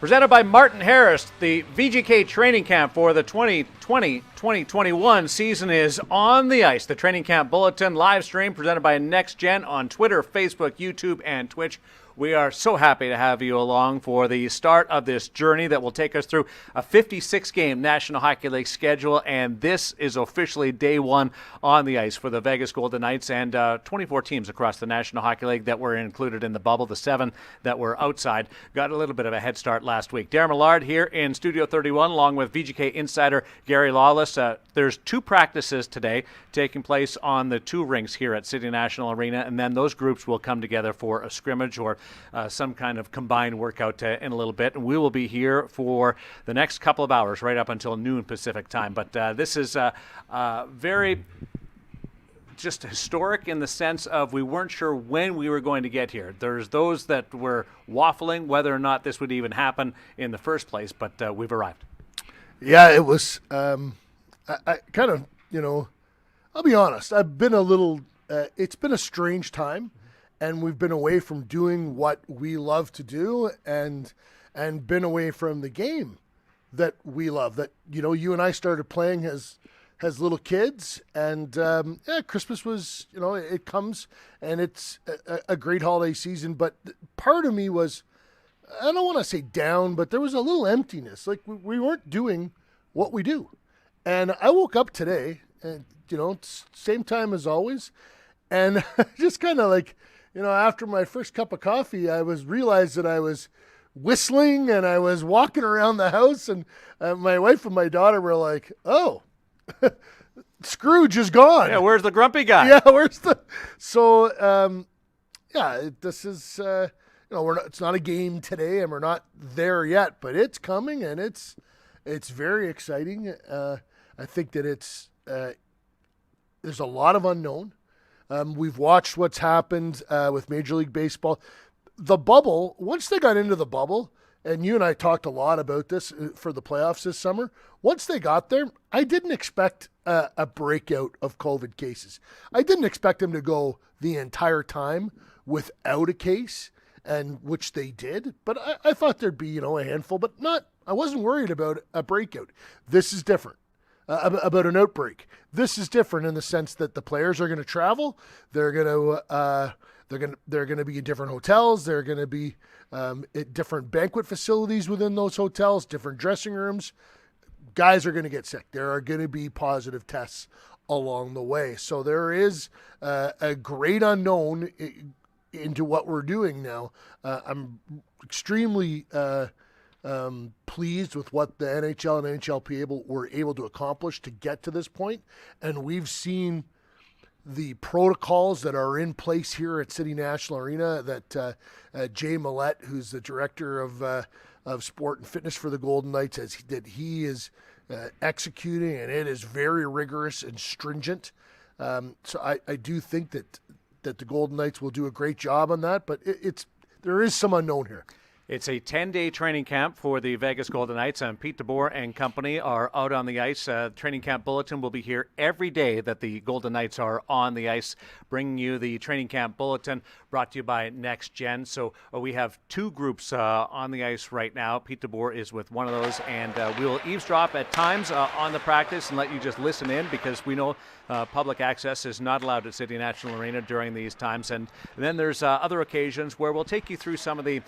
Presented by Martin Harris, the VGK training camp for the 2020-2021 season is on the ice. The training camp bulletin live stream presented by NextGen on Twitter, Facebook, YouTube, and Twitch. We are so happy to have you along for the start of this journey that will take us through a 56-game National Hockey League schedule, and this is officially day one on the ice for the Vegas Golden Knights and 24 teams across the National Hockey League that were included in the bubble. The 7 that were outside got a little bit of a head start last week. Darren Millard here in Studio 31 along with VGK insider Gary Lawless. There's 2 practices today taking place on the 2 rinks here at City National Arena, and then those groups will come together for a scrimmage or some kind of combined workout in a little bit. And we will be here for the next couple of hours, right up until noon Pacific time. But this is very just historic in the sense of we weren't sure when we were going to get here. There's those that were waffling whether or not this would even happen in the first place, but we've arrived. Yeah, it was, I kind of, I'll be honest, I've been a little, it's been a strange time. And we've been away from doing what we love to do and been away from the game that we love. That, you and I started playing as little kids. And, Christmas was, it comes and it's a great holiday season. But part of me was, I don't want to say down, but there was a little emptiness. Like we weren't doing what we do. And I woke up today and, same time as always. And just kind of like, after my first cup of coffee, I realized that I was whistling and I was walking around the house, and my wife and my daughter were like, "Oh, Scrooge is gone. Yeah, where's the grumpy guy?" Yeah, where's the? So, this is it's not a game today, and we're not there yet, but it's coming, and it's very exciting. I think that there's a lot of unknown. We've watched what's happened with Major League Baseball. The bubble, once they got into the bubble, and you and I talked a lot about this for the playoffs this summer, once they got there, I didn't expect a breakout of COVID cases. I didn't expect them to go the entire time without a case, and which they did. But I thought there'd be, a handful, but not. I wasn't worried about a breakout. This is different. About an outbreak. This is different in the sense that the players are going to travel. They're going to be in different hotels. They're going to be at different banquet facilities within those hotels, different dressing rooms. Guys are going to get sick. There are going to be positive tests along the way. So there is a great unknown into what we're doing now. I'm extremely pleased with what the NHL and NHLP were able to accomplish to get to this point. And we've seen the protocols that are in place here at City National Arena that Jay Millette, who's the director of sport and fitness for the Golden Knights, he is executing, and it is very rigorous and stringent. So I do think that the Golden Knights will do a great job on that, but there is some unknown here. It's a 10-day training camp for the Vegas Golden Knights, and Pete DeBoer and company are out on the ice. Training camp bulletin will be here every day that the Golden Knights are on the ice, bringing you the training camp bulletin brought to you by NextGen. So we have 2 groups on the ice right now. Pete DeBoer is with one of those, and we'll eavesdrop at times on the practice and let you just listen in, because we know public access is not allowed at City National Arena during these times. And then there's other occasions where we'll take you through some of the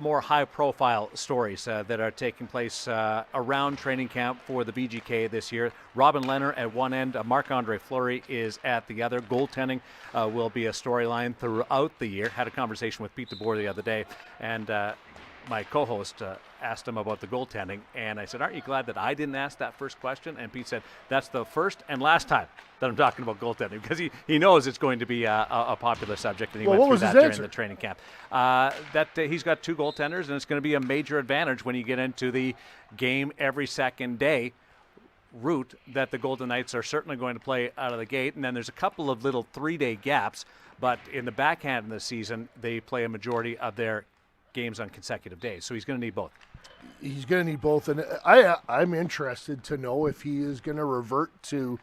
more high-profile stories that are taking place around training camp for the VGK this year. Robin Lehner at one end, Marc-Andre Fleury is at the other. Goaltending will be a storyline throughout the year. Had a conversation with Pete DeBoer the other day, and my co-host asked him about the goaltending, and I said, "Aren't you glad that I didn't ask that first question?" And Pete said, "That's the first and last time that I'm talking about goaltending," because he knows it's going to be a popular subject, and he went through that during the training camp. That he's got 2 goaltenders, and it's going to be a major advantage when you get into the game every second day route that the Golden Knights are certainly going to play out of the gate. And then there's a couple of little 3-day gaps, but in the backhand of the season, they play a majority of their games on consecutive days. So he's going to need both. He's going to need both. And I'm interested to know if he is going to revert to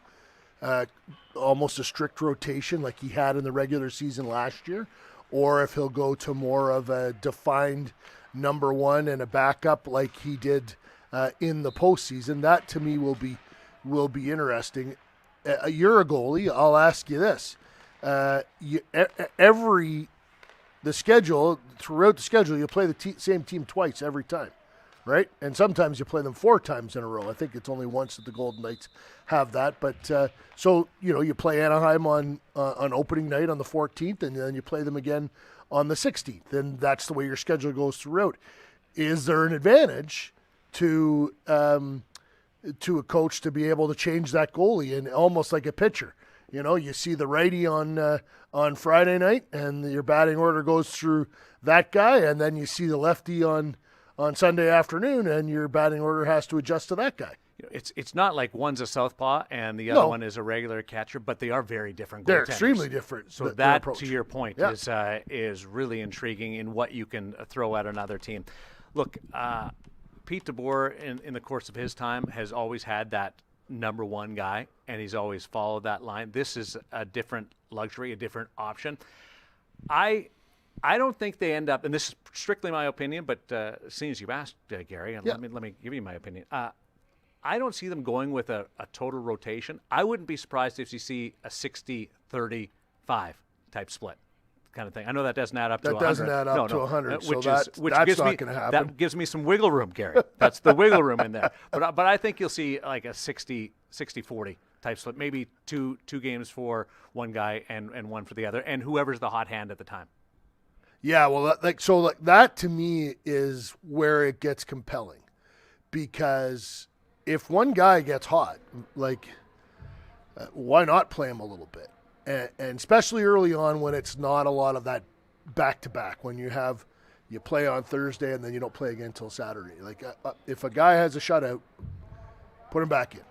almost a strict rotation like he had in the regular season last year, or if he'll go to more of a defined number one and a backup like he did in the postseason. That to me will be interesting. You're a goalie. I'll ask you this: throughout the schedule, you play the same team twice every time, right? And sometimes you play them 4 times in a row. I think it's only once that the Golden Knights have that. But so you play Anaheim on opening night on the 14th, and then you play them again on the 16th, and that's the way your schedule goes throughout. Is there an advantage to a coach to be able to change that goalie, and almost like a pitcher? You see the righty on Friday night, and your batting order goes through that guy, and then you see the lefty on Sunday afternoon, and your batting order has to adjust to that guy. It's not like one's a southpaw and the other one is a regular catcher, but they are very different goaltenders. They're extremely different. So that, to your point, is really intriguing in what you can throw at another team. Look, Pete DeBoer, in the course of his time, has always had that number one guy, and he's always followed that line. This is a different luxury, a different option. I don't think they end up, and this is strictly my opinion, but seeing as you've asked, Gary, and let me give you my opinion. I don't see them going with a total rotation. I wouldn't be surprised if you see a 60-35 type split kind of thing. I know that doesn't add up to 100. That doesn't add up to 100, so that's not going to happen. That gives me some wiggle room, Gary. That's the wiggle room in there. But I think you'll see like a 60-40 type split, maybe two games for one guy and one for the other, and whoever's the hot hand at the time. Yeah, well, that to me is where it gets compelling, because if one guy gets hot, why not play him a little bit? And especially early on when it's not a lot of that back-to-back, when you play on Thursday and then you don't play again until Saturday. If a guy has a shutout, put him back in.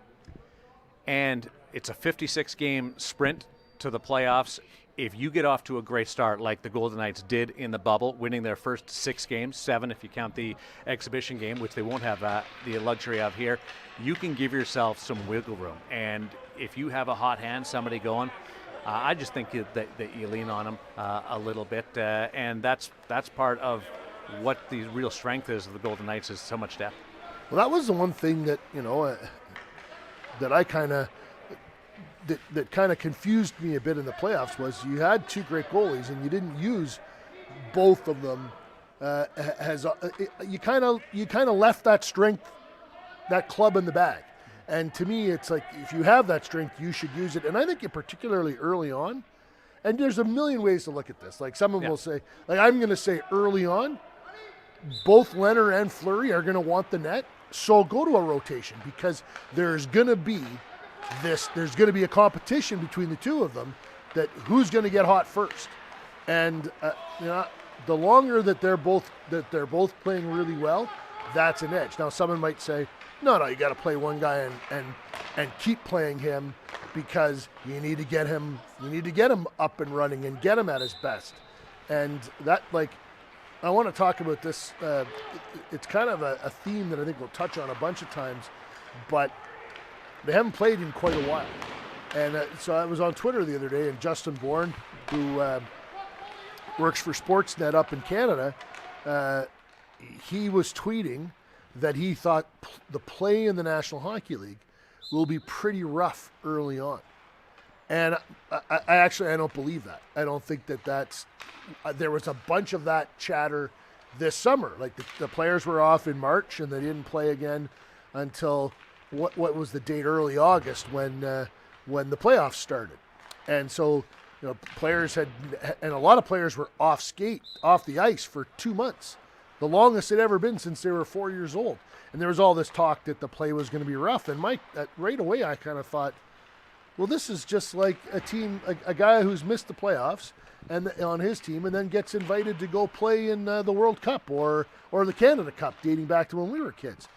And it's a 56-game sprint to the playoffs. If you get off to a great start like the Golden Knights did in the bubble, winning their first 6 games, 7 if you count the exhibition game, which they won't have the luxury of here, you can give yourself some wiggle room. And if you have a hot hand, somebody going, I just think that you lean on them a little bit. And that's part of what the real strength is of the Golden Knights, is so much depth. Well, that was the one thing that, that I kind of that kind of confused me a bit in the playoffs, was you had 2 great goalies and you didn't use both of them. You kind of left that strength, that club in the bag. And to me, it's like, if you have that strength, you should use it. And I think particularly early on, and there's a million ways to look at this. Like someone will say, I'm going to say early on, both Leonard and Fleury are going to want the net. So go to a rotation, because there's going to be a competition between the two of them, that who's going to get hot first. And the longer that they're both playing really well, that's an edge. Now someone might say, no, you got to play one guy and keep playing him, because you need to get him up and running and get him at his best. And that, I want to talk about this. It's kind of a theme that I think we'll touch on a bunch of times, but they haven't played in quite a while. And so I was on Twitter the other day, and Justin Bourne, who works for Sportsnet up in Canada, he was tweeting that he thought the play in the National Hockey League will be pretty rough early on. And I don't believe that. I don't think that's there was a bunch of that chatter this summer. Like the players were off in March, and they didn't play again until what was the date? Early August, when the playoffs started. And so, players and a lot of players were off the ice for 2 months. The longest it ever been since they were 4 years old. And there was all this talk that the play was going to be rough. And Mike, right away, I kind of thought, well, this is just like a guy who's missed the playoffs and on his team, and then gets invited to go play in the World Cup or the Canada Cup, dating back to when we were kids.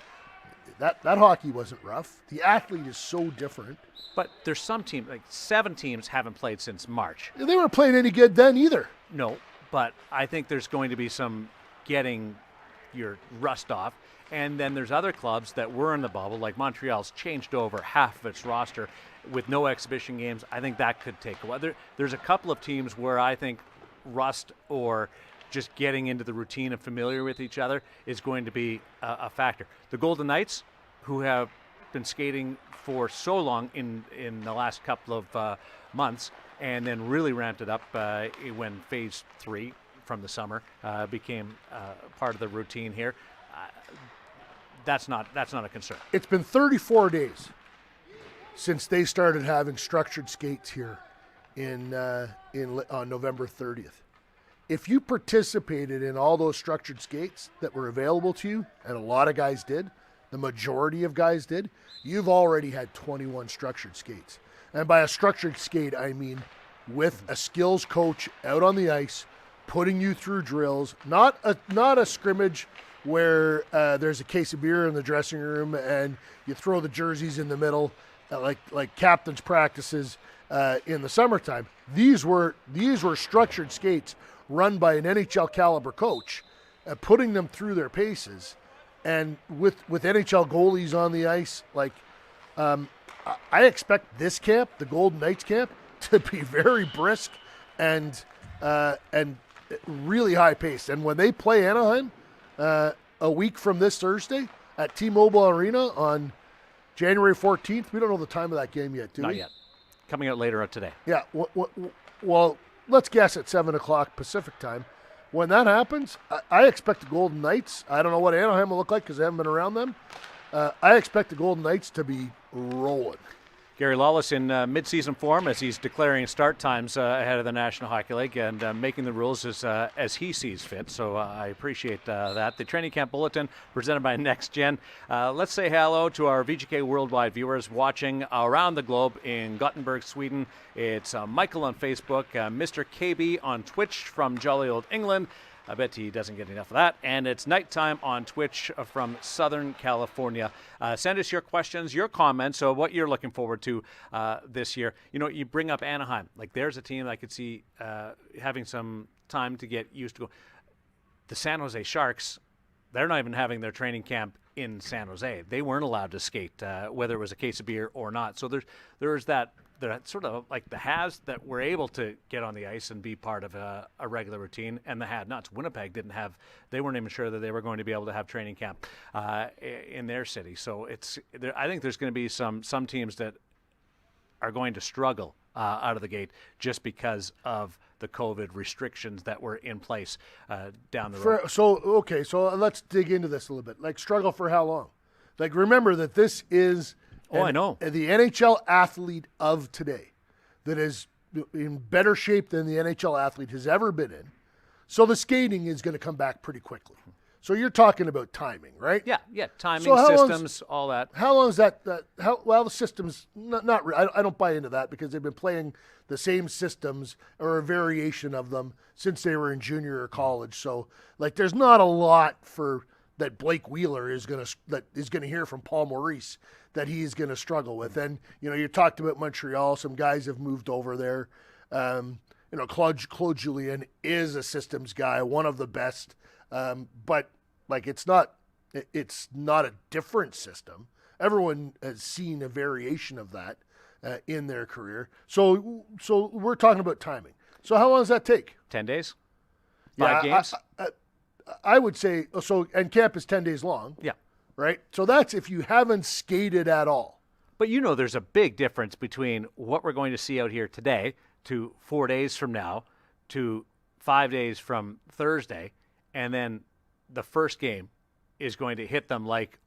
That hockey wasn't rough. The athlete is so different. But there's some teams, 7 teams haven't played since March. They weren't playing any good then either. No, but I think there's going to be some getting your rust off. And then there's other clubs that were in the bubble, like Montreal's changed over half of its roster with no exhibition games. I think that could take a while. There's a couple of teams where I think rust or just getting into the routine and familiar with each other is going to be a factor. The Golden Knights, who have been skating for so long in the last couple of months, and then really ramped it up when Phase 3 from the summer became part of the routine here. That's not a concern. It's been 34 days since they started having structured skates here on November 30th. If you participated in all those structured skates that were available to you, and a lot of guys did, the majority of guys did, you've already had 21 structured skates. And by a structured skate, I mean with a skills coach out on the ice, putting you through drills, not a scrimmage where there's a case of beer in the dressing room and you throw the jerseys in the middle, like captain's practices in the summertime. These were structured skates run by an NHL caliber coach, putting them through their paces, and with NHL goalies on the ice. I expect this camp, the Golden Knights camp, to be very brisk and really high paced. And when they play Anaheim a week from this Thursday at T-Mobile Arena on January 14th, we don't know the time of that game yet, do we? Not yet. Coming out later today. Yeah. Well, let's guess at 7 o'clock Pacific time. When that happens, I expect the Golden Knights, I don't know what Anaheim will look like because I haven't been around them. I expect the Golden Knights to be rolling. Gary Lawless in mid-season form as he's declaring start times ahead of the National Hockey League and making the rules as he sees fit. So I appreciate that. The Training Camp Bulletin presented by NextGen. Let's say hello to our VGK Worldwide viewers watching around the globe in Gothenburg, Sweden. It's Michael on Facebook, Mr. KB on Twitch from jolly old England. I bet he doesn't get enough of that. And it's nighttime on Twitch from Southern California. Send us your questions, your comments, so what you're looking forward to this year. You know, you bring up Anaheim. Like, there's a team I could see having some time to get used to. The San Jose Sharks, they're not even having their training camp in San Jose. They weren't allowed to skate, whether it was a case of beer or not. So there's that. They're sort of like the has that were able to get on the ice and be part of a regular routine, and the had-nots. Winnipeg they weren't even sure that they were going to be able to have training camp in their city. So I think there's going to be some teams that are going to struggle out of the gate just because of the COVID restrictions that were in place down the road. So let's dig into this a little bit. Like, struggle for how long? Like, remember that this is I know. The NHL athlete of today that is in better shape than the NHL athlete has ever been in. So the skating is going to come back pretty quickly. So you're talking about timing, right? Yeah, timing, systems, all that. How long is that? The systems, not really. I don't buy into that because they've been playing the same systems or a variation of them since they were in junior or college. So, like, there's not a lot that Blake Wheeler is going to hear from Paul Maurice that he's going to struggle with. And, you talked about Montreal. Some guys have moved over there. Claude Julien is a systems guy, one of the best. But, like, it's not a different system. Everyone has seen a variation of that in their career. So we're talking about timing. So how long does that take? 10 days? 5 games? I would say so, and camp is 10 days long. Yeah. Right? So that's if you haven't skated at all. But there's a big difference between what we're going to see out here today to 4 days from now to 5 days from Thursday, and then the first game is going to hit them like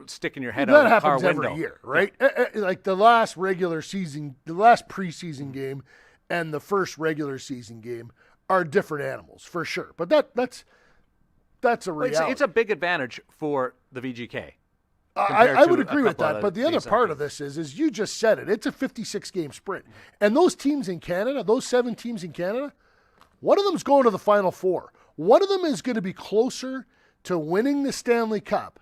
sticking your head out of the car window. That happens every year, right? Yeah. Like the last preseason game and the first regular season game are different animals for sure. But that's a reality. It's a big advantage for the VGK. I would agree with that. But the other part of this is you just said it. It's a 56-game sprint. And those teams in Canada, those 7 teams in Canada, one of them's going to the Final Four. One of them is going to be closer to winning the Stanley Cup.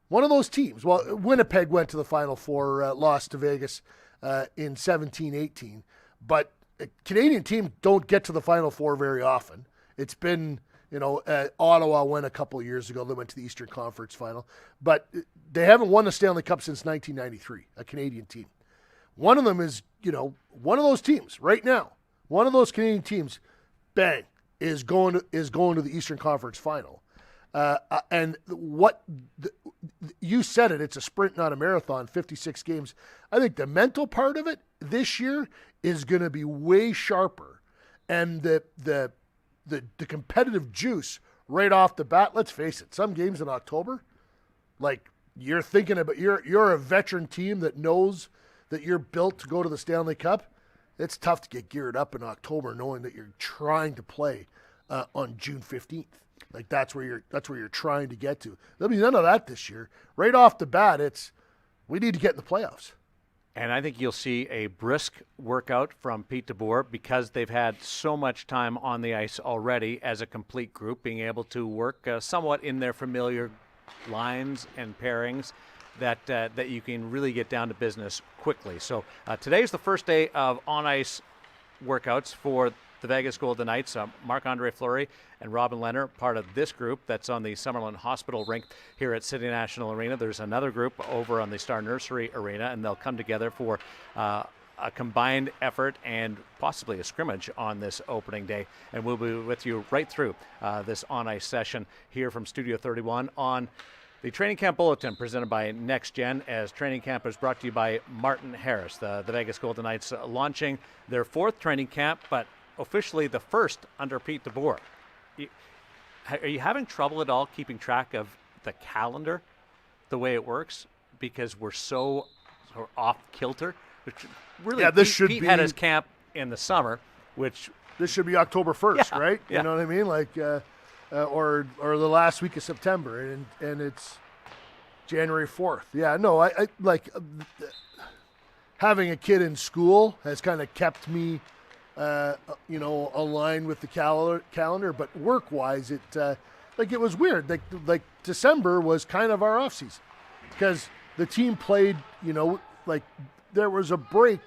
One of those teams. Well, Winnipeg went to the Final Four, lost to Vegas in 17-18. But Canadian teams don't get to the Final Four very often. It's been... Ottawa went a couple of years ago. They went to the Eastern Conference Final. But they haven't won the Stanley Cup since 1993, a Canadian team. One of them is, one of those teams right now. One of those Canadian teams, bang, is going to the Eastern Conference Final. And you said it, it's a sprint, not a marathon, 56 games. I think the mental part of it this year is going to be way sharper. And the competitive juice right off the bat, let's face it, some games in October, like you're thinking about, you're a veteran team that knows that you're built to go to the Stanley Cup. It's tough to get geared up in October knowing that you're trying to play on June 15th. Like that's where you're trying to get to. There'll be none of that this year. Right off the bat, we need to get in the playoffs. And I think you'll see a brisk workout from Pete DeBoer because they've had so much time on the ice already as a complete group, being able to work somewhat in their familiar lines and pairings that you can really get down to business quickly. So today's the first day of on-ice workouts for the Vegas Golden Knights. Marc-Andre Fleury and Robin Lehner, part of this group that's on the Summerlin Hospital rink here at City National Arena. There's another group over on the Star Nursery Arena, and they'll come together for a combined effort and possibly a scrimmage on this opening day. And we'll be with you right through this on-ice session here from Studio 31 on the Training Camp Bulletin presented by NextGen, as training camp is brought to you by Martin Harris. The Vegas Golden Knights launching their fourth training camp, but officially the first under Pete DeBoer. Are you having trouble at all keeping track of the calendar, the way it works, because we're so off kilter? Really, Pete had his camp in the summer, which this should be October 1st, right? Yeah. You know what I mean? Like, or the last week of September, and it's January 4th. Yeah, no, I like having a kid in school has kind of kept me aligned with the calendar, but work-wise, it was weird. Like December was kind of our off season because the team played, there was a break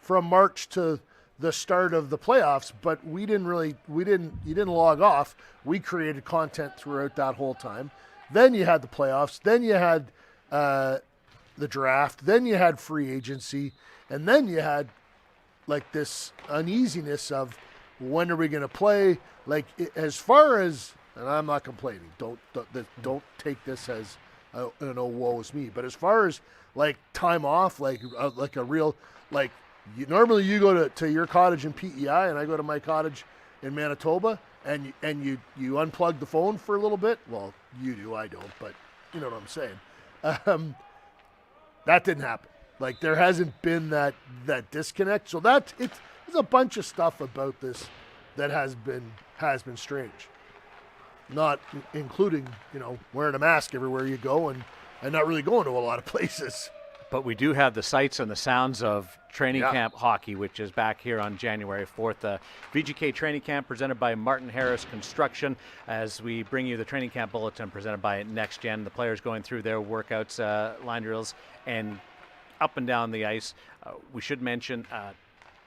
from March to the start of the playoffs, but you didn't log off. We created content throughout that whole time. Then you had the playoffs, then you had the draft, then you had free agency, and then you had like this uneasiness of when are we going to play? Like as far as, and I'm not complaining. Don't take this as woe is me. But as far as like time off, like a real normally you go to your cottage in PEI and I go to my cottage in Manitoba and you unplug the phone for a little bit. Well, you do, I don't, but you know what I'm saying. That didn't happen. Like there hasn't been that disconnect. So there's a bunch of stuff about this that has been strange. Not including, wearing a mask everywhere you go and not really going to a lot of places. But we do have the sights and the sounds of training camp hockey, which is back here on January 4th. VGK Training Camp presented by Martin Harris Construction, as we bring you the Training Camp Bulletin presented by NextGen. The players going through their workouts, line drills, and up and down the ice. We should mention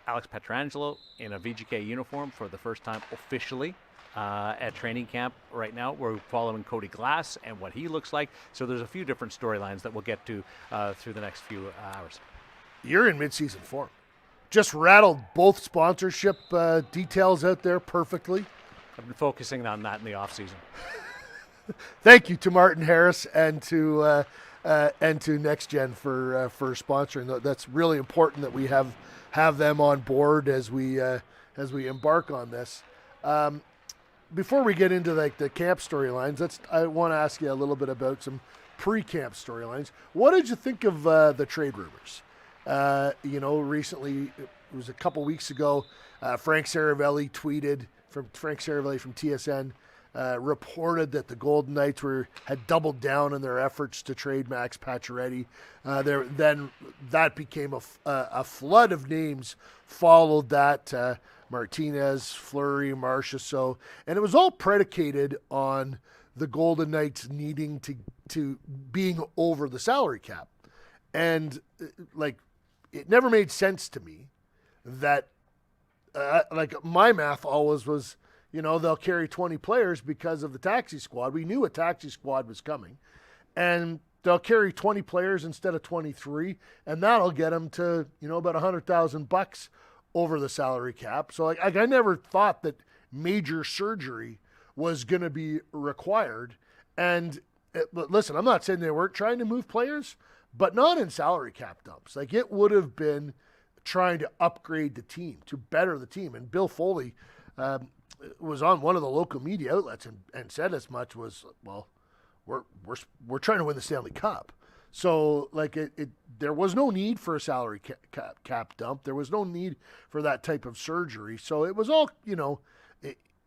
Alex Pietrangelo in a VGK uniform for the first time officially at training camp right now. We're following Cody Glass and what he looks like. So there's a few different storylines that we'll get to through the next few hours. You're in mid-season form. Just rattled both sponsorship details out there perfectly. I've been focusing on that in the off-season. Thank you to Martin Harris and to NextGen for sponsoring. That's really important that we have them on board as we embark on this. Before we get into the camp storylines, I want to ask you a little bit about some pre-camp storylines. What did you think of the trade rumors? Recently, it was a couple weeks ago, Frank Saravelli tweeted from TSN. Reported that the Golden Knights had doubled down on their efforts to trade Max Pacioretty. Then that became a flood of names followed that. Martinez, Fleury, Marchessault, and it was all predicated on the Golden Knights needing to being over the salary cap. And it never made sense to me that my math always was, they'll carry 20 players because of the taxi squad. We knew a taxi squad was coming. And they'll carry 20 players instead of 23, and that'll get them to, about $100,000 over the salary cap. So I never thought that major surgery was going to be required. And listen, I'm not saying they weren't trying to move players, but not in salary cap dumps. Like, it would have been trying to upgrade the team, to better the team. And Bill Foley was on one of the local media outlets and said as much, was, well, we're trying to win the Stanley Cup. So, like, there was no need for a salary cap dump. There was no need for that type of surgery. So it was all,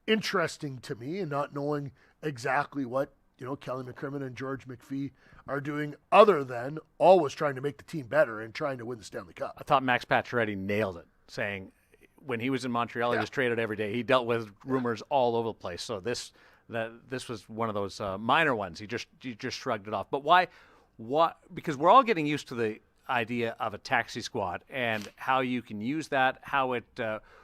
interesting to me, and not knowing exactly what, Kelly McCrimmon and George McPhee are doing, other than always trying to make the team better and trying to win the Stanley Cup. I thought Max Pacioretty nailed it, saying when he was in Montreal, he was traded every day. He dealt with rumors all over the place. So this was one of those minor ones. He just shrugged it off. But why? What? Because we're all getting used to the idea of a taxi squad and how you can use that, how it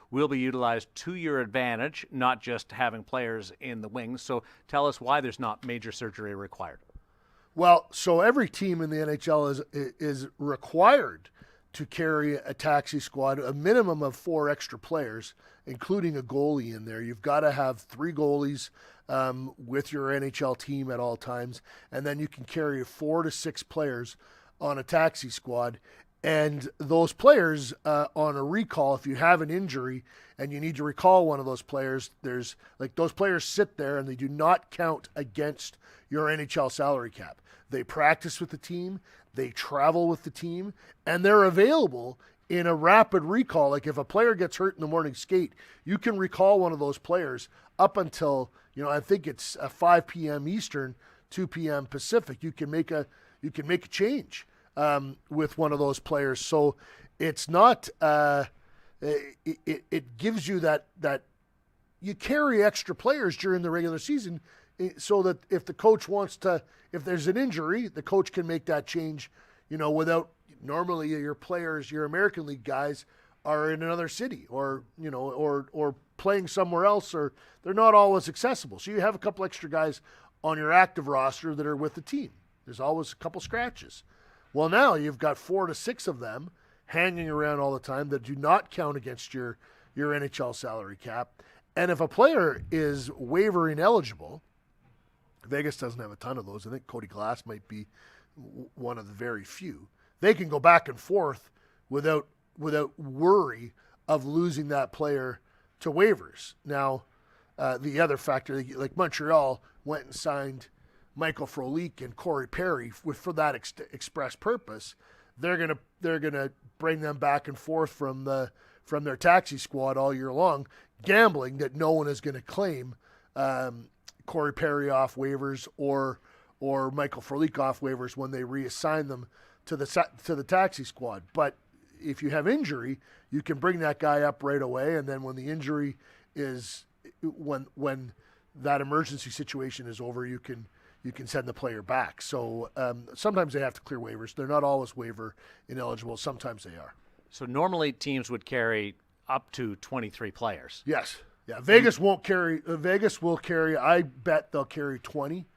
will be utilized to your advantage, not just having players in the wings. So tell us why there's not major surgery required. Well, so every team in the NHL is required to carry a taxi squad, a minimum of 4 extra players, including a goalie in there. You've got to have 3 goalies with your NHL team at all times, and then you can carry 4 to 6 players on a taxi squad. And those players on a recall, if you have an injury and you need to recall one of those players, there's like those players sit there and they do not count against your NHL salary cap. They practice with the team, they travel with the team, and they're available in a rapid recall. Like if a player gets hurt in the morning skate, you can recall one of those players up until, I think it's 5 p.m. Eastern, 2 p.m. Pacific. You can make a change with one of those players. So it's not, it gives you that you carry extra players during the regular season so that if the coach if there's an injury, the coach can make that change, without, normally your players, your American League guys are in another city or playing somewhere else, or they're not always accessible. So you have a couple extra guys on your active roster that are with the team. There's always a couple scratches. Well, now you've got 4 to 6 of them hanging around all the time that do not count against your NHL salary cap. And if a player is waiver ineligible, Vegas doesn't have a ton of those. I think Cody Glass might be one of the very few. They can go back and forth without worry of losing that player to waivers. Now, the other factor, like Montreal went and signed Michael Frolik and Corey Perry for that express purpose. They're gonna bring them back and forth from their taxi squad all year long, gambling that no one is going to claim Corey Perry off waivers or Michael Frolik off waivers when they reassign them to the taxi squad. But if you have injury, you can bring that guy up right away, and then when the injury is when that emergency situation is over, you can send the player back. So sometimes they have to clear waivers. They're not always waiver ineligible. Sometimes they are. So normally teams would carry up to 23 players. Yes. Yeah. Vegas won't carry. Vegas will carry. I bet they'll carry 20,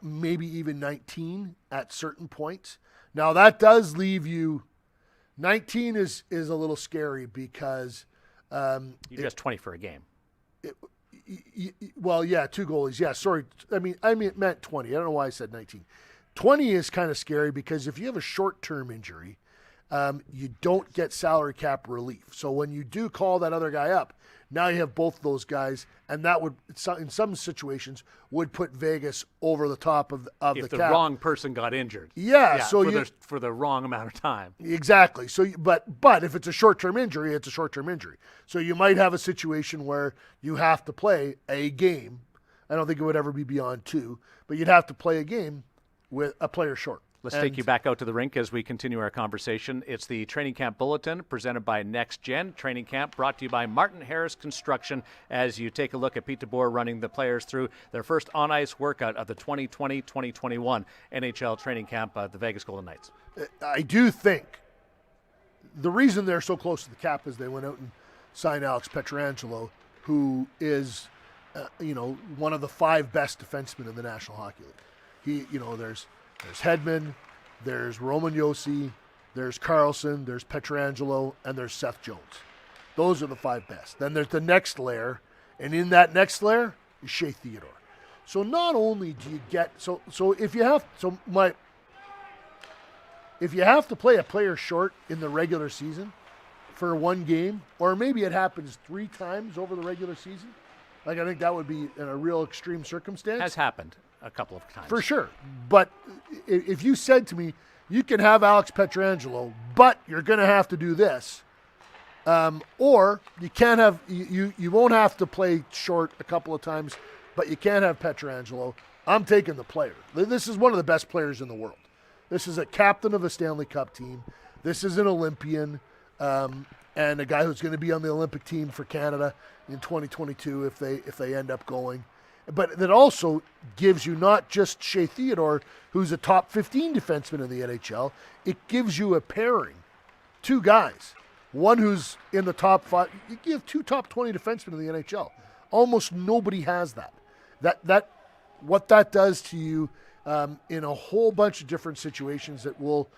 maybe even 19 at certain points. Now that does leave you. 19 is a little scary because you just 20 for a game. Well, yeah, 2 goalies. Yeah, sorry. I mean, it meant 20. I don't know why I said 19. 20 is kind of scary because if you have a short-term injury, you don't get salary cap relief. So when you do call that other guy up, now you have both those guys, and that would, in some situations, would put Vegas over the top of the cap. If the wrong person got injured. Yeah, so for the wrong amount of time. Exactly. So, but if it's a short-term injury, it's a short-term injury. So you might have a situation where you have to play a game. I don't think it would ever be beyond 2, but you'd have to play a game with a player short. Let's take you back out to the rink as we continue our conversation. It's the Training Camp Bulletin presented by NextGen. Training Camp brought to you by Martin Harris Construction as you take a look at Pete DeBoer running the players through their first on-ice workout of the 2020-2021 NHL Training Camp, the Vegas Golden Knights. I do think the reason they're so close to the cap is they went out and signed Alex Pietrangelo, who is, one of the 5 best defensemen in the National Hockey League. There's Hedman, there's Roman Josi, there's Carlson, there's Pietrangelo, and there's Seth Jones. Those are the 5 best. Then there's the next layer And in that next layer is Shea Theodore. So not only do you get if you have to play a player short in the regular season for one game, or maybe it happens 3 times over the regular season, like I think that would be in a real extreme circumstance. Has happened a couple of times. For sure. But if you said to me, you can have Alex Pietrangelo, but you're going to have to do this, or you can't have you won't have to play short a couple of times, but you can't have Pietrangelo. I'm taking the player. This is one of the best players in the world. This is a captain of a Stanley Cup team. This is an Olympian, and a guy who's going to be on the Olympic team for Canada in 2022 if they end up going. But that also gives you not just Shea Theodore, who's a top 15 defenseman in the NHL. It gives you a pairing, 2 guys. One who's in the top 5. You have 2 top 20 defensemen in the NHL. Almost nobody has that. What that does to you in a whole bunch of different situations that we'll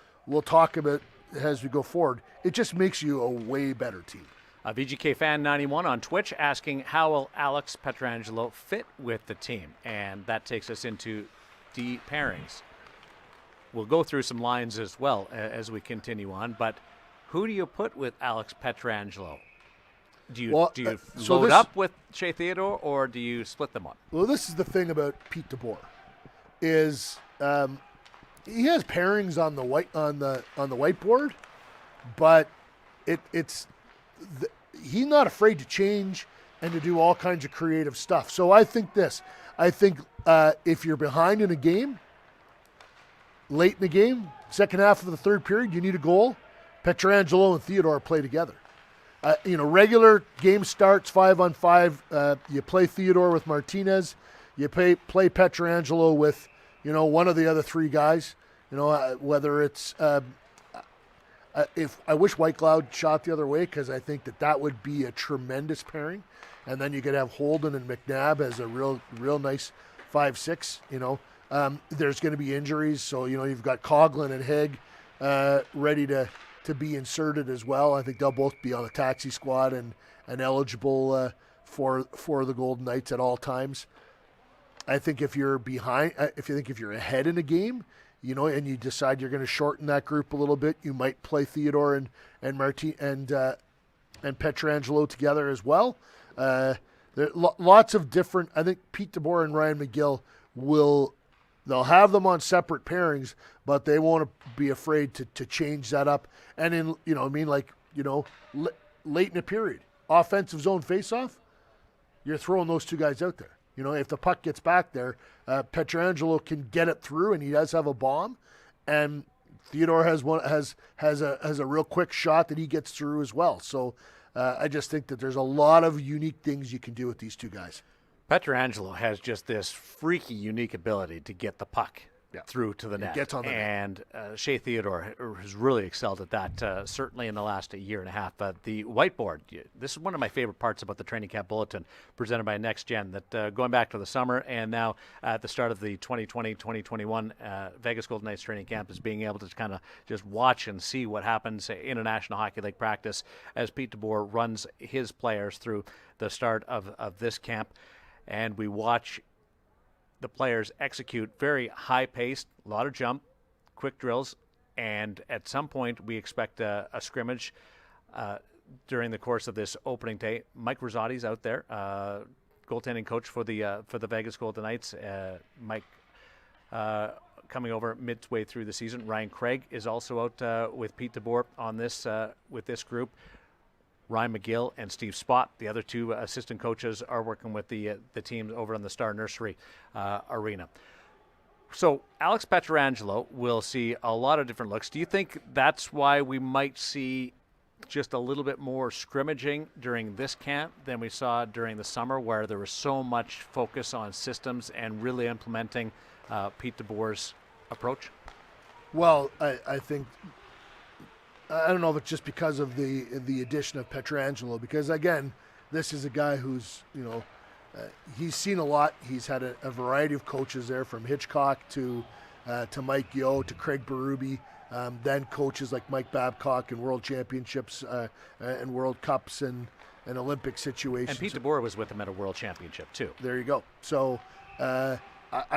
talk about as we go forward, it just makes you a way better team. VGK Fan 91 on Twitch asking how will Alex Pietrangelo fit with the team, and that takes us into D pairings. We'll go through some lines as well as we continue on, but who do you put with Alex Pietrangelo? Do you load up with Shea Theodore, or do you split them up? Well, this is the thing about Pete DeBoer, is he has pairings on the whiteboard, but he's not afraid to change and to do all kinds of creative stuff. So I think if you're behind in a game, late in the game, second half of the third period, you need a goal, Pietrangelo and Theodore play together. Regular game starts 5-on-5. You play Theodore with Martinez. You play Pietrangelo with, one of the other 3 guys. Whether it's if I wish White Cloud shot the other way, because I think that would be a tremendous pairing, and then you could have Holden and McNabb as a real nice 5-6. There's going to be injuries, so you've got Coughlin and Haig ready to be inserted as well. I think they'll both be on the taxi squad and eligible for the Golden Knights at all times. I think if you're behind, if you're ahead in a game, and you decide you're going to shorten that group a little bit, you might play Theodore and Pietrangelo together as well. There are lots of different. I think Pete DeBoer and Ryan McGill they'll have them on separate pairings, but they won't be afraid to change that up. And late in a period, offensive zone faceoff, you're throwing those 2 guys out there. If the puck gets back there, Pietrangelo can get it through, and he does have a bomb, and Theodore has a real quick shot that he gets through as well. So I just think that there's a lot of unique things you can do with these 2 guys. Pietrangelo has just this freaky, unique ability to get the puck through to the net. Gets on the net. Shea Theodore has really excelled at that, certainly in the last year and a half. The whiteboard, this is one of my favorite parts about the Training Camp Bulletin presented by NextGen, that going back to the summer and now at the start of the 2020-2021 Vegas Golden Knights Training Camp, is being able to kind of just watch and see what happens in a National Hockey League practice as Pete DeBoer runs his players through the start of this camp. And we watch the players execute very high-paced, a lot of jump, quick drills, and at some point we expect a scrimmage during the course of this opening day. Mike Rossotti's out there, goaltending coach for the Vegas Golden Knights. Mike coming over midway through the season. Ryan Craig is also out with Pete DeBoer on this with this group. Ryan McGill and Steve Spott, the other 2 assistant coaches, are working with the teams over in the Star Nursery arena. So Alex Pietrangelo will see a lot of different looks. Do you think that's why we might see just a little bit more scrimmaging during this camp than we saw during the summer, where there was so much focus on systems and really implementing Pete DeBoer's approach? Well, I think, I don't know if it's just because of the addition of Pietrangelo, because again, this is a guy who's, he's seen a lot. He's had a variety of coaches there, from Hitchcock to Mike Yeo to Craig Berube. Then coaches like Mike Babcock in World Championships and World Cups and Olympic situations. And Pete DeBoer was with him at a World Championship too. There you go. So I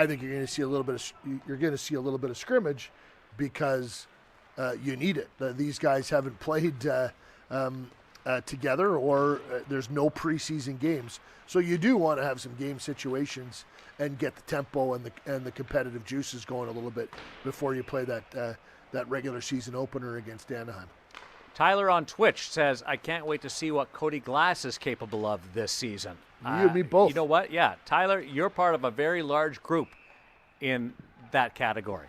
think you're going to see a little bit of scrimmage because you need it. These guys haven't played together, or there's no preseason games. So you do want to have some game situations and get the tempo and the competitive juices going a little bit before you play that regular season opener against Anaheim. Tyler on Twitch says, I can't wait to see what Cody Glass is capable of this season. You and me both. You know what? Yeah. Tyler, you're part of a very large group in that category.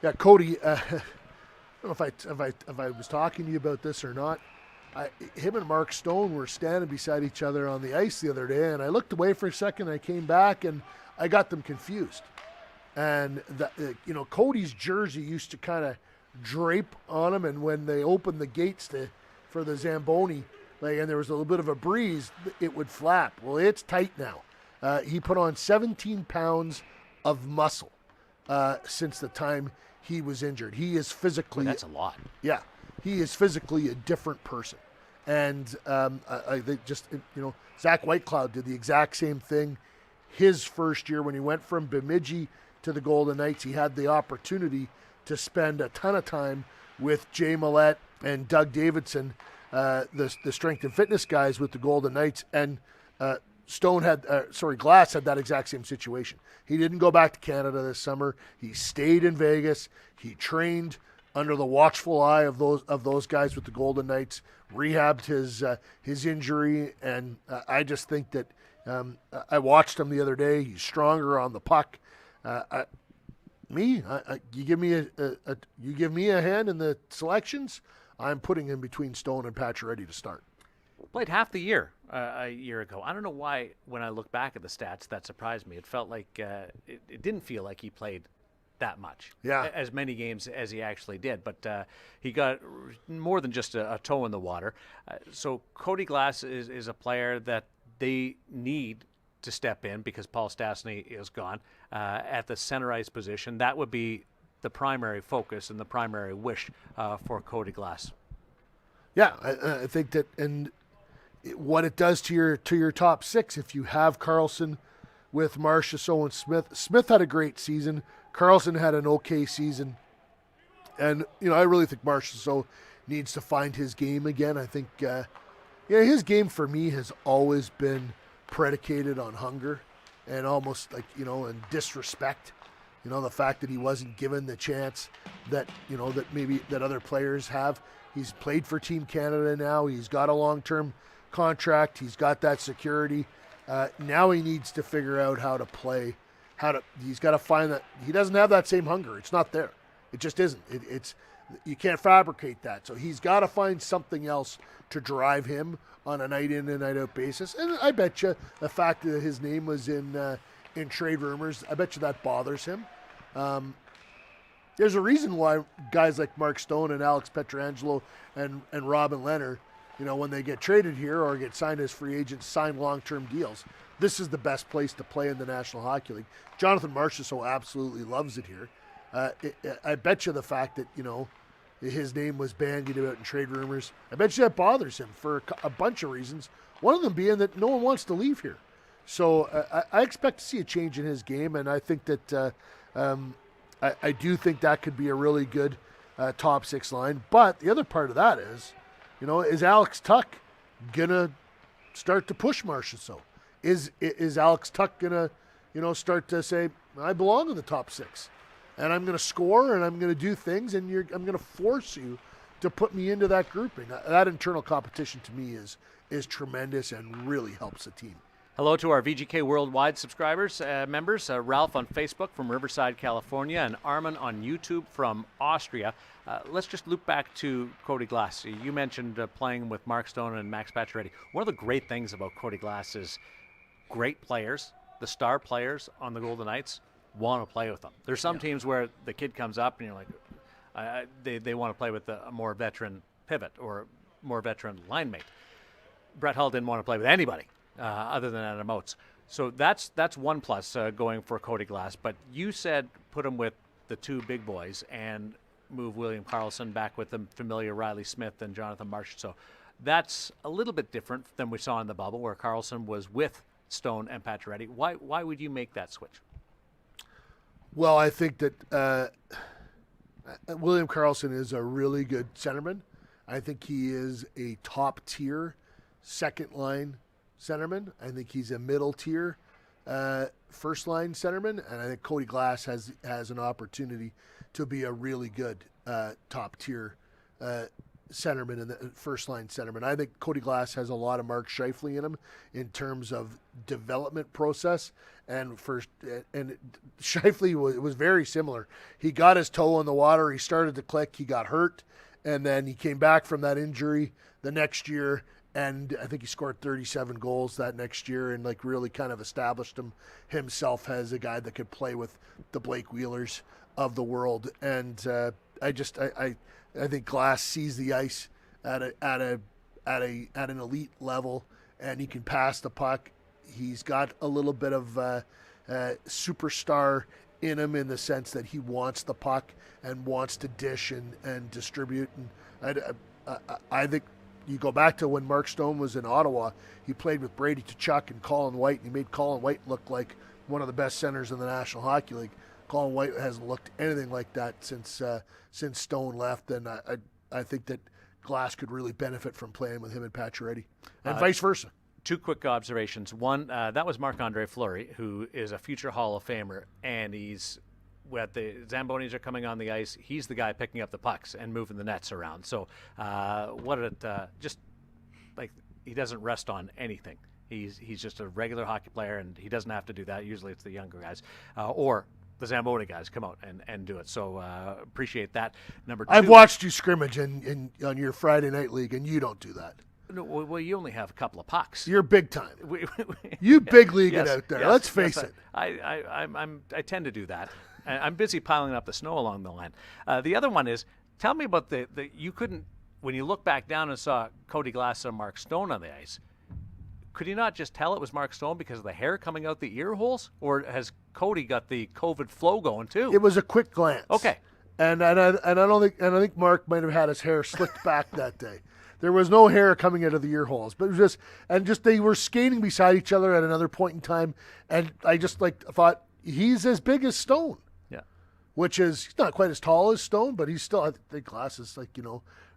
Yeah, Cody, I don't know if I was talking to you about this or not. Him and Mark Stone were standing beside each other on the ice the other day, and I looked away for a second. I came back, and I got them confused. And Cody's jersey used to kind of drape on him, and when they opened the gates for the Zamboni, and there was a little bit of a breeze, it would flap. Well, it's tight now. He put on 17 pounds of muscle since the time he was injured. He is physically... Boy, that's a lot. Yeah. He is physically a different person. And I think Zach Whitecloud did the exact same thing his first year when he went from Bemidji to the Golden Knights. He had the opportunity to spend a ton of time with Jay Millette and Doug Davidson, the strength and fitness guys with the Golden Knights. And Glass had that exact same situation. He didn't go back to Canada this summer. He stayed in Vegas. He trained under the watchful eye of those guys with the Golden Knights, rehabbed his injury, and I just think that I watched him the other day. He's stronger on the puck. You give me a hand in the selections, I'm putting him between Stone and Pacioretty to start. Played half the year a year ago. I don't know why, when I look back at the stats, that surprised me. It felt like it didn't feel like he played that much. Yeah. As many games as he actually did. But he got more than just a toe in the water. So Cody Glass is a player that they need to step in because Paul Stastny is gone at the center ice position. That would be the primary focus and the primary wish for Cody Glass. Yeah, I think that, and what it does to your top six, if you have Carlson with Marchessault and Smith. Smith had a great season. Carlson had an okay season. And, I really think Marchessault needs to find his game again. I think, his game for me has always been predicated on hunger and almost and disrespect. The fact that he wasn't given the chance that other players have. He's played for Team Canada now. He's got a long-term contract. He's got that security. Now he needs to figure out how to play. He's got to find that he doesn't have that same hunger. It's not there. It just isn't. You can't fabricate that. So he's got to find something else to drive him on a night in and night out basis. And I bet you the fact that his name was in trade rumors, I bet you that bothers him. There's a reason why guys like Mark Stone and Alex Pietrangelo and Robin Leonard, when they get traded here or get signed as free agents, sign long-term deals. This is the best place to play in the National Hockey League. Jonathan Marchessault absolutely loves it here. I bet you the fact that, his name was bandied about in trade rumors, I bet you that bothers him for a bunch of reasons. One of them being that no one wants to leave here. So I expect to see a change in his game, and I think that I do think that could be a really good top six line. But the other part of that is Alex Tuck going to start to push Marchessault? Is Alex Tuck going to, start to say, I belong in the top six, and I'm going to score, and I'm going to do things, and I'm going to force you to put me into that grouping. That internal competition to me is tremendous and really helps the team. Hello to our VGK Worldwide subscribers, members, Ralph on Facebook from Riverside, California, and Armin on YouTube from Austria. Let's just loop back to Cody Glass. You mentioned playing with Mark Stone and Max Pacioretty. One of the great things about Cody Glass is great players, the star players on the Golden Knights, want to play with them. There's some teams where the kid comes up and you're like, they want to play with a more veteran pivot or more veteran line mate. Brett Hull didn't want to play with anybody. Other than Adam Oates. So that's one plus going for Cody Glass. But you said put him with the two big boys and move William Karlsson back with the familiar Riley Smith and Jonathan Marsh. So that's a little bit different than we saw in the bubble, where Karlsson was with Stone and Pacioretty. Why would you make that switch? Well, I think that William Karlsson is a really good centerman. I think he is a top-tier second-line centerman. I think he's a middle-tier first-line centerman, and I think Cody Glass has an opportunity to be a really good top-tier centerman and the first-line centerman. I think Cody Glass has a lot of Mark Scheifele in him in terms of development process, and Scheifele was very similar. He got his toe in the water, he started to click, he got hurt, and then he came back from that injury the next year, and I think he scored 37 goals that next year and like really kind of established himself as a guy that could play with the Blake Wheelers of the world. And I think Glass sees the ice at an elite level, and he can pass the puck. He's got a little bit of superstar in him in the sense that he wants the puck and wants to dish and distribute. And I think you go back to when Mark Stone was in Ottawa, he played with Brady Tkachuk and Colin White, and he made Colin White look like one of the best centers in the National Hockey League. Colin White hasn't looked anything like that since Stone left, and I think that Glass could really benefit from playing with him and Pacioretty, and vice versa. Two quick observations. One, that was Marc-Andre Fleury, who is a future Hall of Famer, and he's when the Zambonis are coming on the ice, he's the guy picking up the pucks and moving the nets around. So just like he doesn't rest on anything. He's just a regular hockey player, and he doesn't have to do that. Usually it's the younger guys or the Zamboni guys come out and do it. So appreciate that. Number two, I've watched you scrimmage on your Friday night league, and you don't do that. No, well, you only have a couple of pucks. You're big time. You big league it out there. Yes, Let's face it. I tend to do that. I'm busy piling up the snow along the line. The other one is, tell me about the you couldn't, when you look back down and saw Cody Glass and Mark Stone on the ice, could you not just tell it was Mark Stone because of the hair coming out the ear holes? Or has Cody got the COVID flow going too? It was a quick glance. Okay. And I think Mark might have had his hair slicked back that day. There was no hair coming out of the ear holes, but it was just they were skating beside each other at another point in time, and I just thought he's as big as Stone. Yeah. Which is, he's not quite as tall as Stone, but he's still, I think Glass is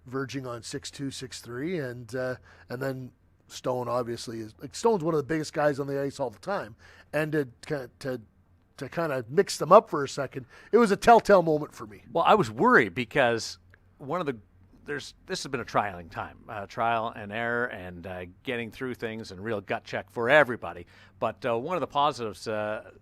verging on 6'2", 6'3", and then Stone obviously is, Stone's one of the biggest guys on the ice all the time, and to kind of mix them up for a second, it was a telltale moment for me. Well, I was worried because this has been a trialing time, trial and error, and getting through things, and real gut check for everybody. But one of the positives,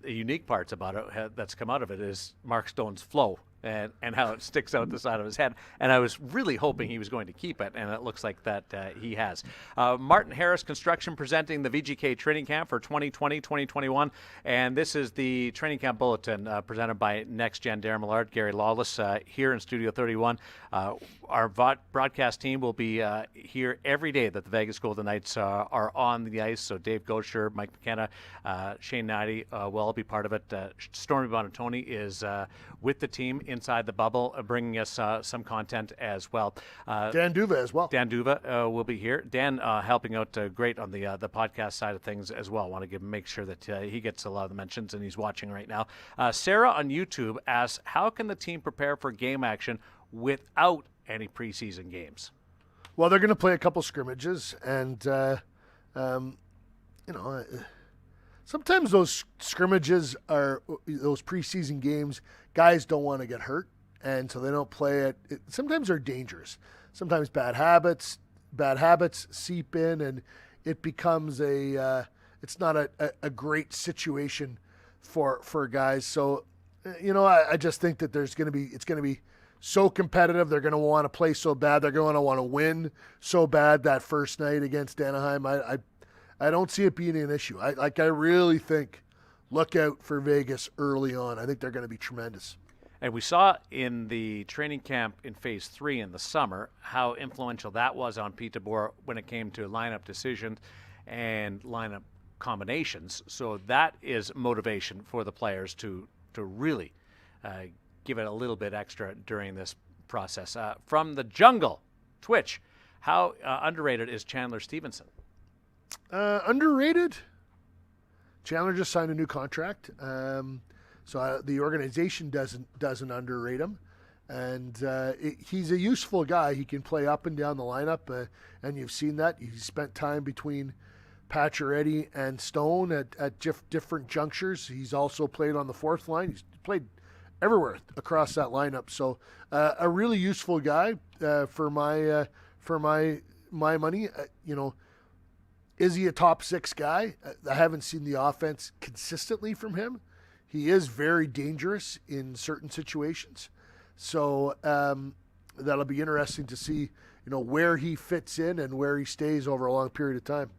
unique parts about it that's come out of it is Mark Stone's flow and how it sticks out the side of his head. And I was really hoping he was going to keep it, and it looks like that he has. Martin Harris Construction presenting the VGK Training Camp for 2020-2021. And this is the Training Camp Bulletin presented by NextGen. Darren Millard, Gary Lawless here in Studio 31. Our broadcast team will be here every day that the Vegas Golden Knights are on the ice. So Dave Gosher, Mike McKenna, Shane Knighty will all be part of it. Stormy Bonatoni is with the team inside the bubble, bringing us some content as well. Dan Duva as well. Dan Duva will be here. Dan helping out great on the podcast side of things as well. Want to make sure that he gets a lot of the mentions, and he's watching right now. Sarah on YouTube asks, how can the team prepare for game action without any preseason games? Well, they're going to play a couple scrimmages, and sometimes those scrimmages are those preseason games. Guys don't want to get hurt, and so they don't play it. Sometimes they're dangerous. Sometimes bad habits seep in, and it becomes it's not a great situation for guys. So, I just think that it's going to be so competitive. They're going to want to play so bad. They're going to want to win so bad that first night against Anaheim. I don't see it being an issue. I really think look out for Vegas early on. I think they're going to be tremendous. And we saw in the training camp in Phase 3 in the summer how influential that was on Pete DeBoer when it came to lineup decisions and lineup combinations. So that is motivation for the players to really give it a little bit extra during this process. From the jungle, Twitch, how underrated is Chandler Stevenson? Underrated. Chandler just signed a new contract, so the organization doesn't underrate him, and he's a useful guy. He can play up and down the lineup, and you've seen that. He's spent time between Pacioretty and Stone at different junctures. He's also played on the fourth line. He's played everywhere across that lineup. So a really useful guy for my money. Is he a top six guy? I haven't seen the offense consistently from him. He is very dangerous in certain situations. So that'll be interesting to see, where he fits in and where he stays over a long period of time.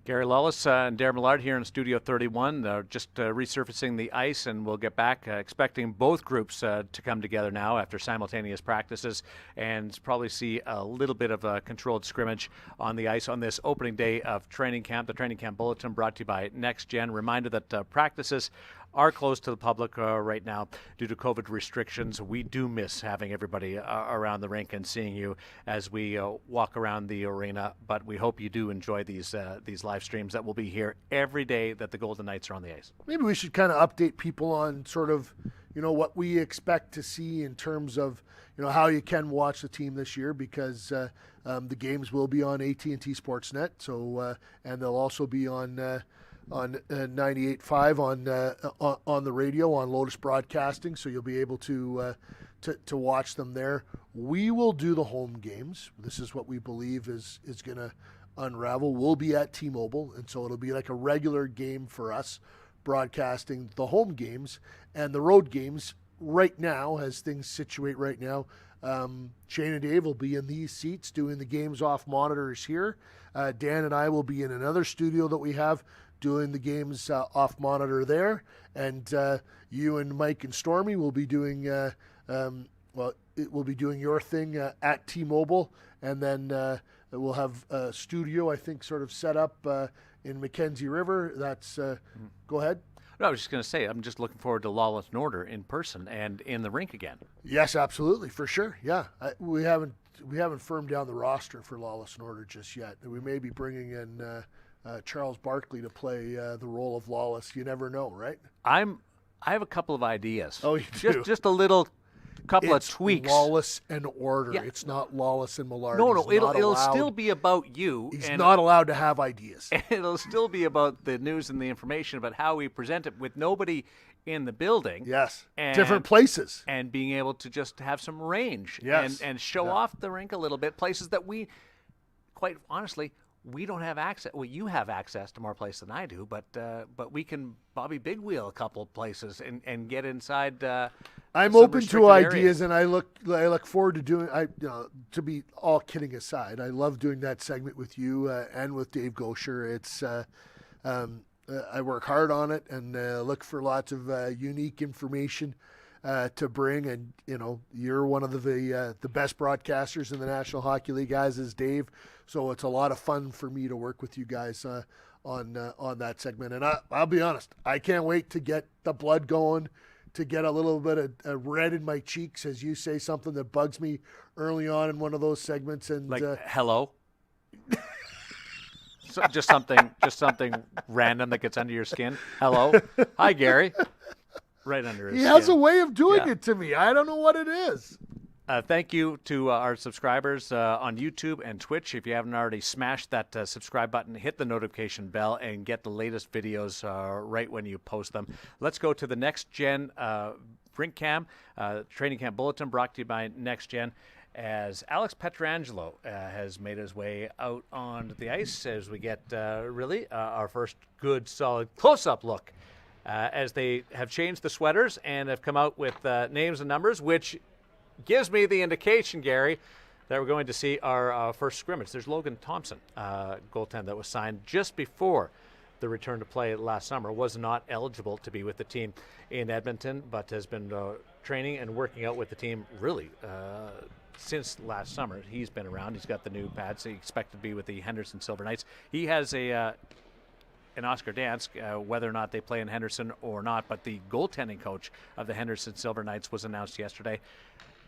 Gary Lawless and Darren Millard here in Studio 31, just resurfacing the ice, and we'll get back expecting both groups to come together now after simultaneous practices and probably see a little bit of a controlled scrimmage on the ice on this opening day of training camp. The Training Camp Bulletin brought to you by NextGen. Reminder that practices are closed to the public right now due to COVID restrictions. We do miss having everybody around the rink and seeing you as we walk around the arena, but we hope you do enjoy these live streams that will be here every day that the Golden Knights are on the ice. Maybe we should kind of update people on sort of, what we expect to see in terms of, how you can watch the team this year, because the games will be on AT&T Sportsnet, so and they'll also be on 98.5 on the radio on Lotus Broadcasting, so you'll be able to watch them there. We will do the home games. This is what we believe is going to unravel. We'll be at T-Mobile, and so it'll be like a regular game for us, broadcasting the home games and the road games right now, as things situate right now. Shane and Dave will be in these seats doing the games off monitors here. Dan and I will be in another studio that we have doing the games off monitor there, and you and Mike and Stormy will be doing we'll be doing your thing at T-Mobile, and then we'll have a studio, I think, sort of set up in Mackenzie River. That's go ahead. No, I was just going to say, I'm just looking forward to Lawless and Order in person and in the rink again. Yes, absolutely, for sure. Yeah, we haven't firmed down the roster for Lawless and Order just yet. We may be bringing in Charles Barkley to play the role of Lawless. You never know, right? I have a couple of ideas. Oh, you do? Just a little couple of tweaks. Lawless and Order. Yeah. It's not Lawless and Millard. No, it'll still be about you. He's not allowed to have ideas. It'll still be about the news and the information about how we present it with nobody in the building. Yes. Different places. And being able to just have some range. Yes. And show off the rink a little bit. Places that we, quite honestly, we don't have access. Well, you have access to more places than I do, but we can Bobby Big Wheel a couple of places and get inside. I'm open to ideas, and I look forward to doing. To be all kidding aside, I love doing that segment with you and with Dave Gosher. It's I work hard on it and look for lots of unique information to bring, and you're one of the best broadcasters in the National Hockey League, as is Dave. So it's a lot of fun for me to work with you guys on that segment. And I'll be honest, I can't wait to get the blood going, to get a little bit of red in my cheeks as you say something that bugs me early on in one of those segments. And like hello. So just something random that gets under your skin. Hello, hi Gary. Right under his skin. He has a way of doing it to me. I don't know what it is. Thank you to our subscribers on YouTube and Twitch. If you haven't already smashed that subscribe button, hit the notification bell, and get the latest videos right when you post them. Let's go to the NextGen Rink Cam, Training Camp Bulletin, brought to you by NextGen, as Alex Pietrangelo has made his way out onto the ice as we get our first good, solid close-up look as they have changed the sweaters and have come out with names and numbers, which gives me the indication, Gary, that we're going to see our first scrimmage. There's Logan Thompson, goaltender that was signed just before the return to play last summer, was not eligible to be with the team in Edmonton, but has been training and working out with the team really since last summer. He's been around. He's got the new pads. He expected to be with the Henderson Silver Knights. He has a and Oscar Dansk, whether or not they play in Henderson or not. But the goaltending coach of the Henderson Silver Knights was announced yesterday.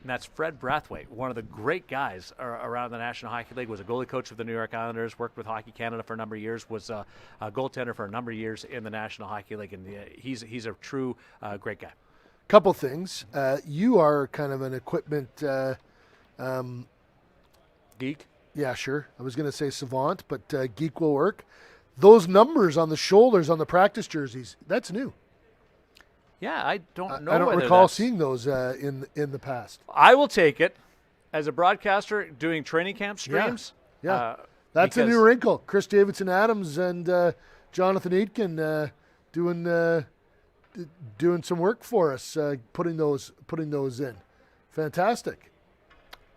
And that's Fred Brathwaite, one of the great guys around the National Hockey League, was a goalie coach of the New York Islanders, worked with Hockey Canada for a number of years, was a goaltender for a number of years in the National Hockey League, and he's a true great guy. Couple things. You are kind of an equipment Geek? Yeah, sure. I was going to say savant, but geek will work. Those numbers on the shoulders on the practice jerseys, that's new. Yeah, I don't know. I don't recall seeing those in the past. I will take it as a broadcaster doing training camp streams. Yeah. That's a new wrinkle. Chris Davidson Adams and Jonathan Aitken doing some work for us, putting those in. Fantastic.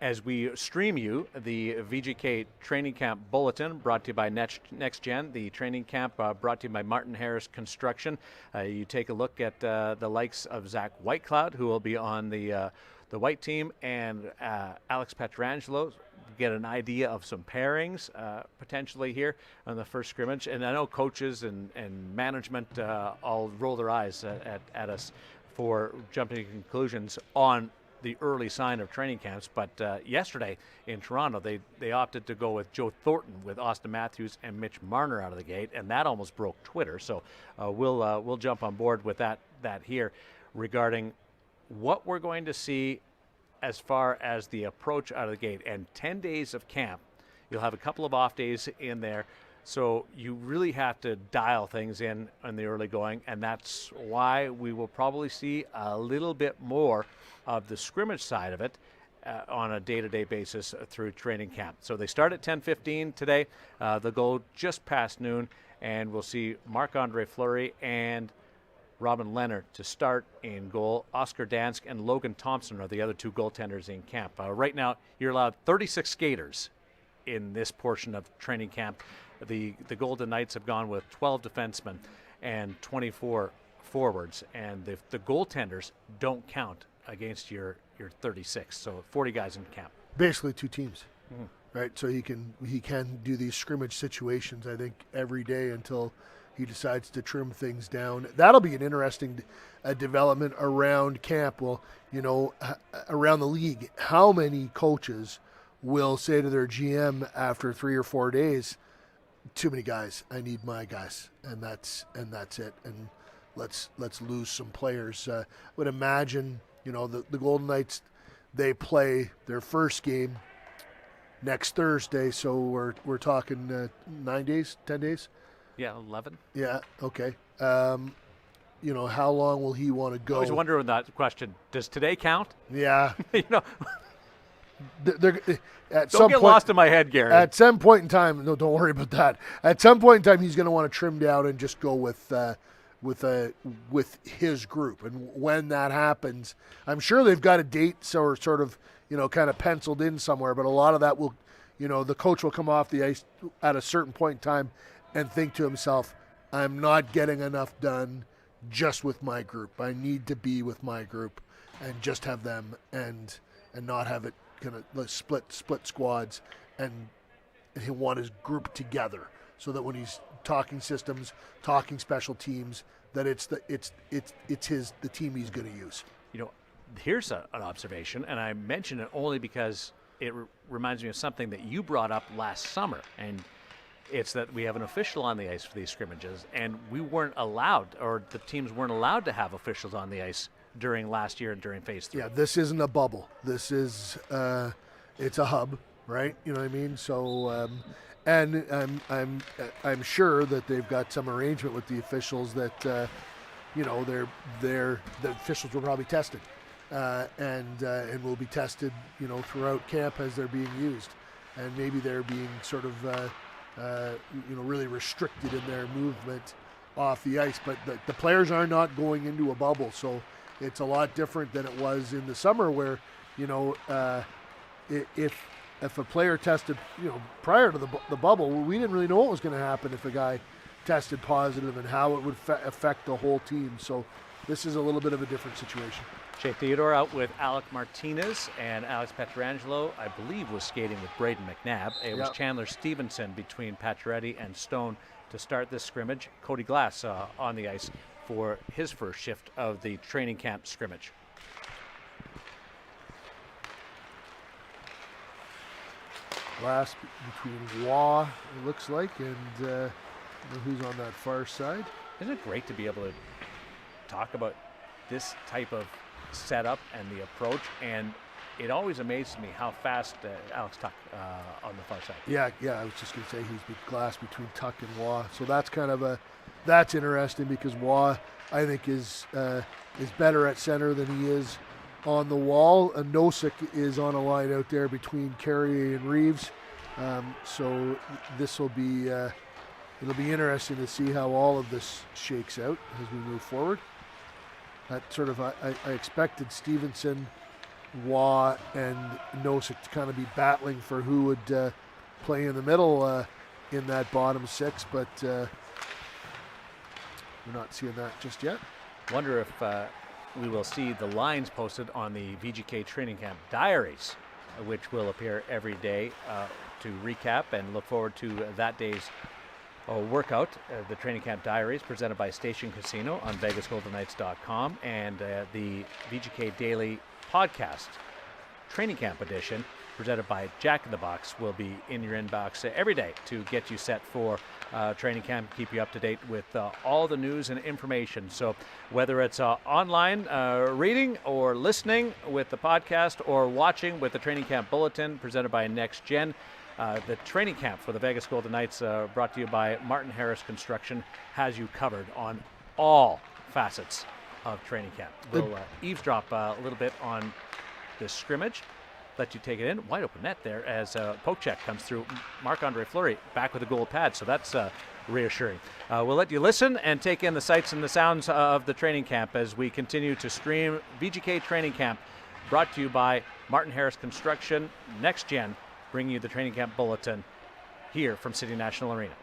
As we stream you the VGK Training Camp Bulletin, brought to you by NextGen, the training camp brought to you by Martin Harris Construction. You take a look at the likes of Zach Whitecloud, who will be on the white team, and Alex Pietrangelo. Get an idea of some pairings potentially here on the first scrimmage. And I know coaches and management all roll their eyes at us for jumping to conclusions on the early sign of training camps, but yesterday in Toronto, they opted to go with Joe Thornton with Austin Matthews and Mitch Marner out of the gate, and that almost broke Twitter. So we'll jump on board with that here regarding what we're going to see as far as the approach out of the gate. And 10 days of camp, you'll have a couple of off days in there. So you really have to dial things in the early going, and that's why we will probably see a little bit more of the scrimmage side of it on a day-to-day basis through training camp. So they start at 10:15 today. They'll go just past noon, and we'll see Marc-Andre Fleury and Robin Leonard to start in goal. Oscar Dansk and Logan Thompson are the other two goaltenders in camp. Right now, you're allowed 36 skaters in this portion of training camp. The Golden Knights have gone with 12 defensemen and 24 forwards, and the goaltenders don't count against your 36. So 40 guys in camp. Basically 2 teams, right? So he can do these scrimmage situations, I think, every day until he decides to trim things down. That'll be an interesting development around camp. Well, around the league, how many coaches will say to their GM after 3 or 4 days, too many guys, I need my guys, and that's it, and let's lose some players. I would imagine, the Golden Knights, they play their first game next Thursday, so we're talking 9 days, 10 days? Yeah, 11. Yeah, okay. How long will he want to go? I always wonder with that question, does today count? Yeah. Don't get lost in my head, Gary. At some point in time, no, don't worry about that. At some point in time, he's going to want to trim down and just go with his group. And when that happens, I'm sure they've got a date sort of kind of penciled in somewhere. But a lot of that will, the coach will come off the ice at a certain point in time and think to himself, I'm not getting enough done just with my group. I need to be with my group and just have them and not have it kind of split squads, and he'll want his group together so that when he's talking systems, talking special teams, that it's the team he's going to use. Here's an observation, and I mention it only because it reminds me of something that you brought up last summer, and it's that we have an official on the ice for these scrimmages, and we weren't allowed, or the teams weren't allowed to have officials on the ice during last year and during phase 3. Yeah, this isn't a bubble. This is it's a hub, right? You know what I mean? So, and I'm sure that they've got some arrangement with the officials that the officials will probably tested and will be tested throughout camp as they're being used, and maybe they're being sort of really restricted in their movement off the ice. But the players are not going into a bubble, so it's a lot different than it was in the summer where, if a player tested, prior to the bubble, we didn't really know what was going to happen if a guy tested positive and how it would affect the whole team. So this is a little bit of a different situation. Shea Theodore out with Alec Martinez, and Alex Pietrangelo, I believe, was skating with Braden McNabb. It was Chandler Stevenson between Pacioretty and Stone to start this scrimmage. Cody Glass on the ice for his first shift of the training camp scrimmage. Glass between Waugh, it looks like, and who's on that far side. Isn't it great to be able to talk about this type of setup and the approach? And it always amazes me how fast Alex Tuck on the far side. Yeah, I was just going to say he's Glass between Tuck and Waugh. So that's kind of that's interesting because Waugh, I think, is better at center than he is on the wall. And Nosek is on a line out there between Carrier and Reeves. So this will be it'll be interesting to see how all of this shakes out as we move forward. That sort of I expected Stevenson, Waugh, and Nosek to kind of be battling for who would play in the middle in that bottom six, but we're not seeing that just yet. Wonder if we will see the lines posted on the VGK training camp diaries, which will appear every day to recap and look forward to that day's workout. The training camp diaries presented by Station Casino on VegasGoldenKnights.com, and the VGK Daily Podcast Training Camp Edition presented by Jack in the Box will be in your inbox every day to get you set for training camp, keep you up to date with all the news and information. So whether it's online reading or listening with the podcast or watching with the Training Camp Bulletin presented by NextGen, the training camp for the Vegas Golden Knights, brought to you by Martin Harris Construction, has you covered on all facets of training camp. We'll eavesdrop a little bit on this scrimmage, let you take it in. Wide open net there as poke check comes through. Marc-Andre Fleury back with a goal pad, so that's reassuring. We'll let you listen and take in the sights and the sounds of the training camp as we continue to stream VGK Training Camp, brought to you by Martin Harris Construction, NextGen, bringing you the Training Camp Bulletin here from City National Arena.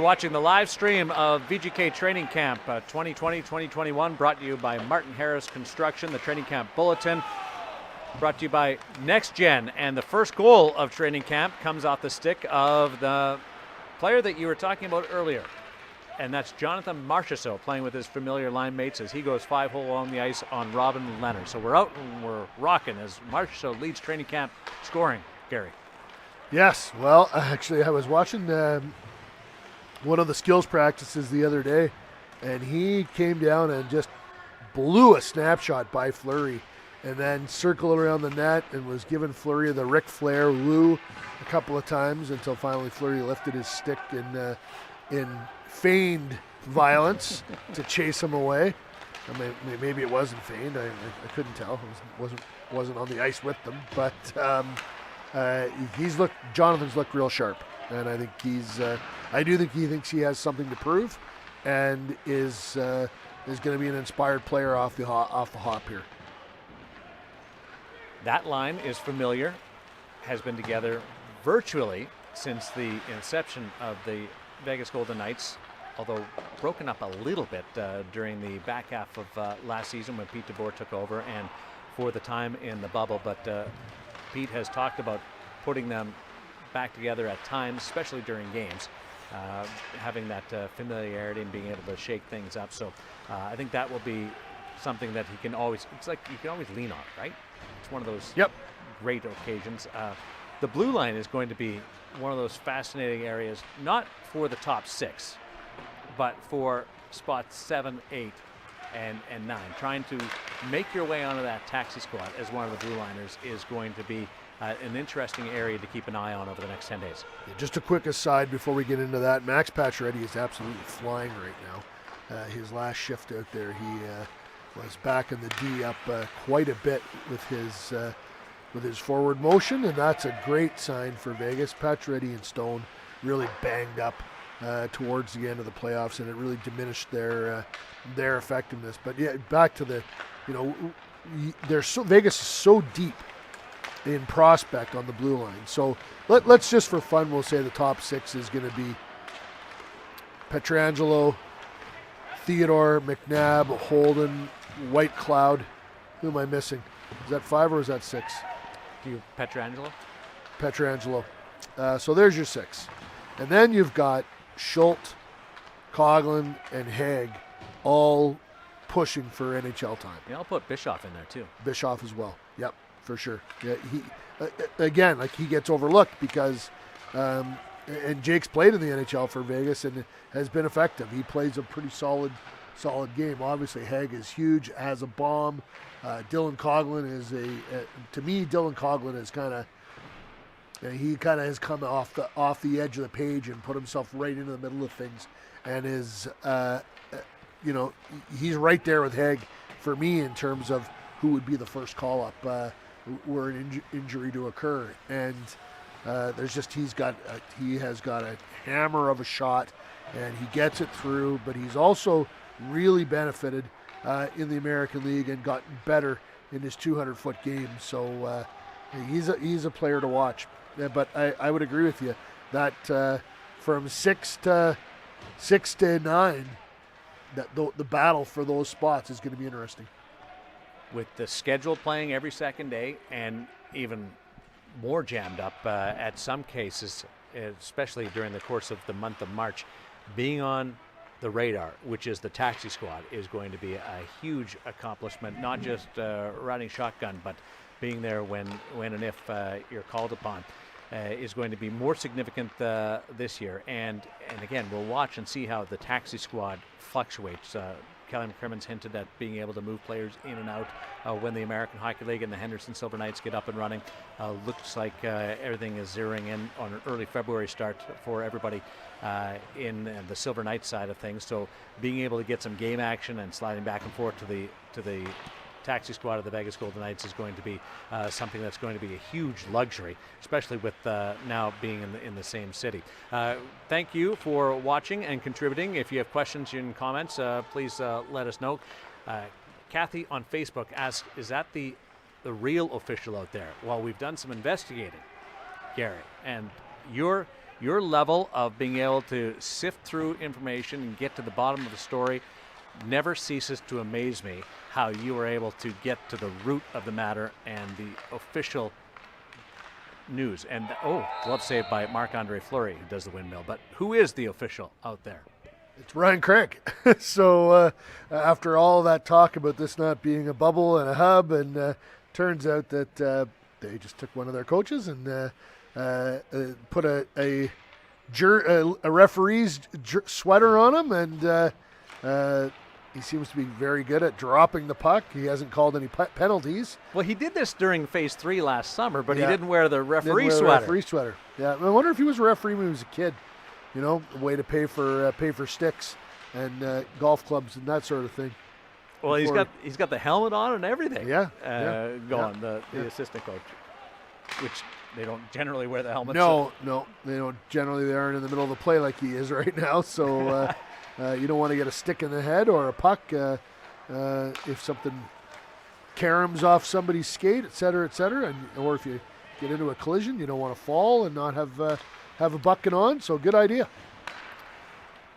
watching the live stream of VGK Training Camp 2020-2021, brought to you by Martin Harris Construction, the Training Camp Bulletin, brought to you by NextGen. And the first goal of training camp comes off the stick of the player that you were talking about earlier. And that's Jonathan Marchessault playing with his familiar line mates as he goes 5-hole along the ice on Robin Leonard. So we're out and we're rocking as Marchessault leads training camp scoring, Gary. Yes, well, actually, I was watching one of the skills practices the other day, and he came down and just blew a snapshot by Fleury and then circled around the net and was giving Fleury the Ric Flair woo a couple of times until finally Fleury lifted his stick in feigned violence to chase him away. I mean, maybe it wasn't feigned. I couldn't tell. Wasn't on the ice with them, but Jonathan's looked real sharp, and I think I do think he thinks he has something to prove, and is going to be an inspired player off the hop here. That line is familiar, has been together virtually since the inception of the Vegas Golden Knights, although broken up a little bit during the back half of last season when Pete DeBoer took over and for the time in the bubble. But Pete has talked about putting them back together at times, especially during games, having that familiarity and being able to shake things up. So I think that will be something that he can always, it's like you can always lean on, right? It's one of those great occasions. The blue line is going to be one of those fascinating areas, not for the top six, but for spots 7, 8, and 9. Trying to make your way onto that taxi squad as one of the blue liners is going to be an interesting area to keep an eye on over the next 10 days. Yeah, just a quick aside before we get into that, Max Pacioretty is absolutely flying right now. His last shift out there, he was back in the D up quite a bit with his forward motion, and that's a great sign for Vegas. Pacioretty and Stone really banged up towards the end of the playoffs, and it really diminished their effectiveness. But yeah, back to Vegas is so deep in prospect on the blue line. So let's just for fun, we'll say the top 6 is going to be Pietrangelo, Theodore, McNabb, Holden, White Cloud. Who am I missing? Is that 5 or is that 6? Pietrangelo. So there's your 6. And then you've got Schultz, Coghlan, and Haig all pushing for NHL time. Yeah, I'll put Bischoff in there too. Bischoff as well. Yep, for sure. Yeah, he again, like, he gets overlooked because and Jake's played in the NHL for Vegas and has been effective. He plays a pretty solid game. Obviously, Haig is huge, has a bomb. Dylan Coghlan is to me, Dylan Coghlan is he has come off the edge of the page and put himself right into the middle of things, and is he's right there with Haig for me in terms of who would be the first call up were an injury to occur. And he has got a hammer of a shot, and he gets it through, but he's also really benefited in the American League and gotten better in his 200-foot game. So he's a player to watch. Yeah, but I would agree with you that from 6 to 9, that the battle for those spots is going to be interesting. With the schedule playing every second day and even more jammed up at some cases, especially during the course of the month of March, being on the radar, which is the taxi squad, is going to be a huge accomplishment, not just riding shotgun, but being there when and if you're called upon. Is going to be more significant this year. And again, we'll watch and see how the taxi squad fluctuates. Kelly McCrimmon's hinted at being able to move players in and out when the American Hockey League and the Henderson Silver Knights get up and running. Looks like everything is zeroing in on an early February start for everybody in the Silver Knights side of things. So being able to get some game action and sliding back and forth to the taxi squad of the Vegas Golden Knights is going to be something that's going to be a huge luxury, especially with now being in the same city. Thank you for watching and contributing. If you have questions and comments, please let us know. Kathy on Facebook asks, is that the real official out there? Well, we've done some investigating, Gary, and your Your level of being able to sift through information and get to the bottom of the story never ceases to amaze me, how you were able to get to the root of the matter and the official news. And, glove save by Marc-Andre Fleury, who does the windmill. But who is the official out there? It's Ryan Craig. So after all that talk about this not being a bubble and a hub, and turns out that they just took one of their coaches and put a referee's sweater on him, and he seems to be very good at dropping the puck. He hasn't called any penalties. Well, he did this during Phase 3 last summer, but he didn't wear the referee sweater. Yeah, I wonder if he was a referee when he was a kid. You know, a way to pay for sticks and golf clubs and that sort of thing. Well, he's got the helmet on and everything. Going the assistant coach, which they don't generally wear the helmets. No, they don't generally. They aren't in the middle of the play like he is right now. So you don't want to get a stick in the head or a puck if something caroms off somebody's skate, et cetera, or if you get into a collision, you don't want to fall and not have a bucket on. So good idea.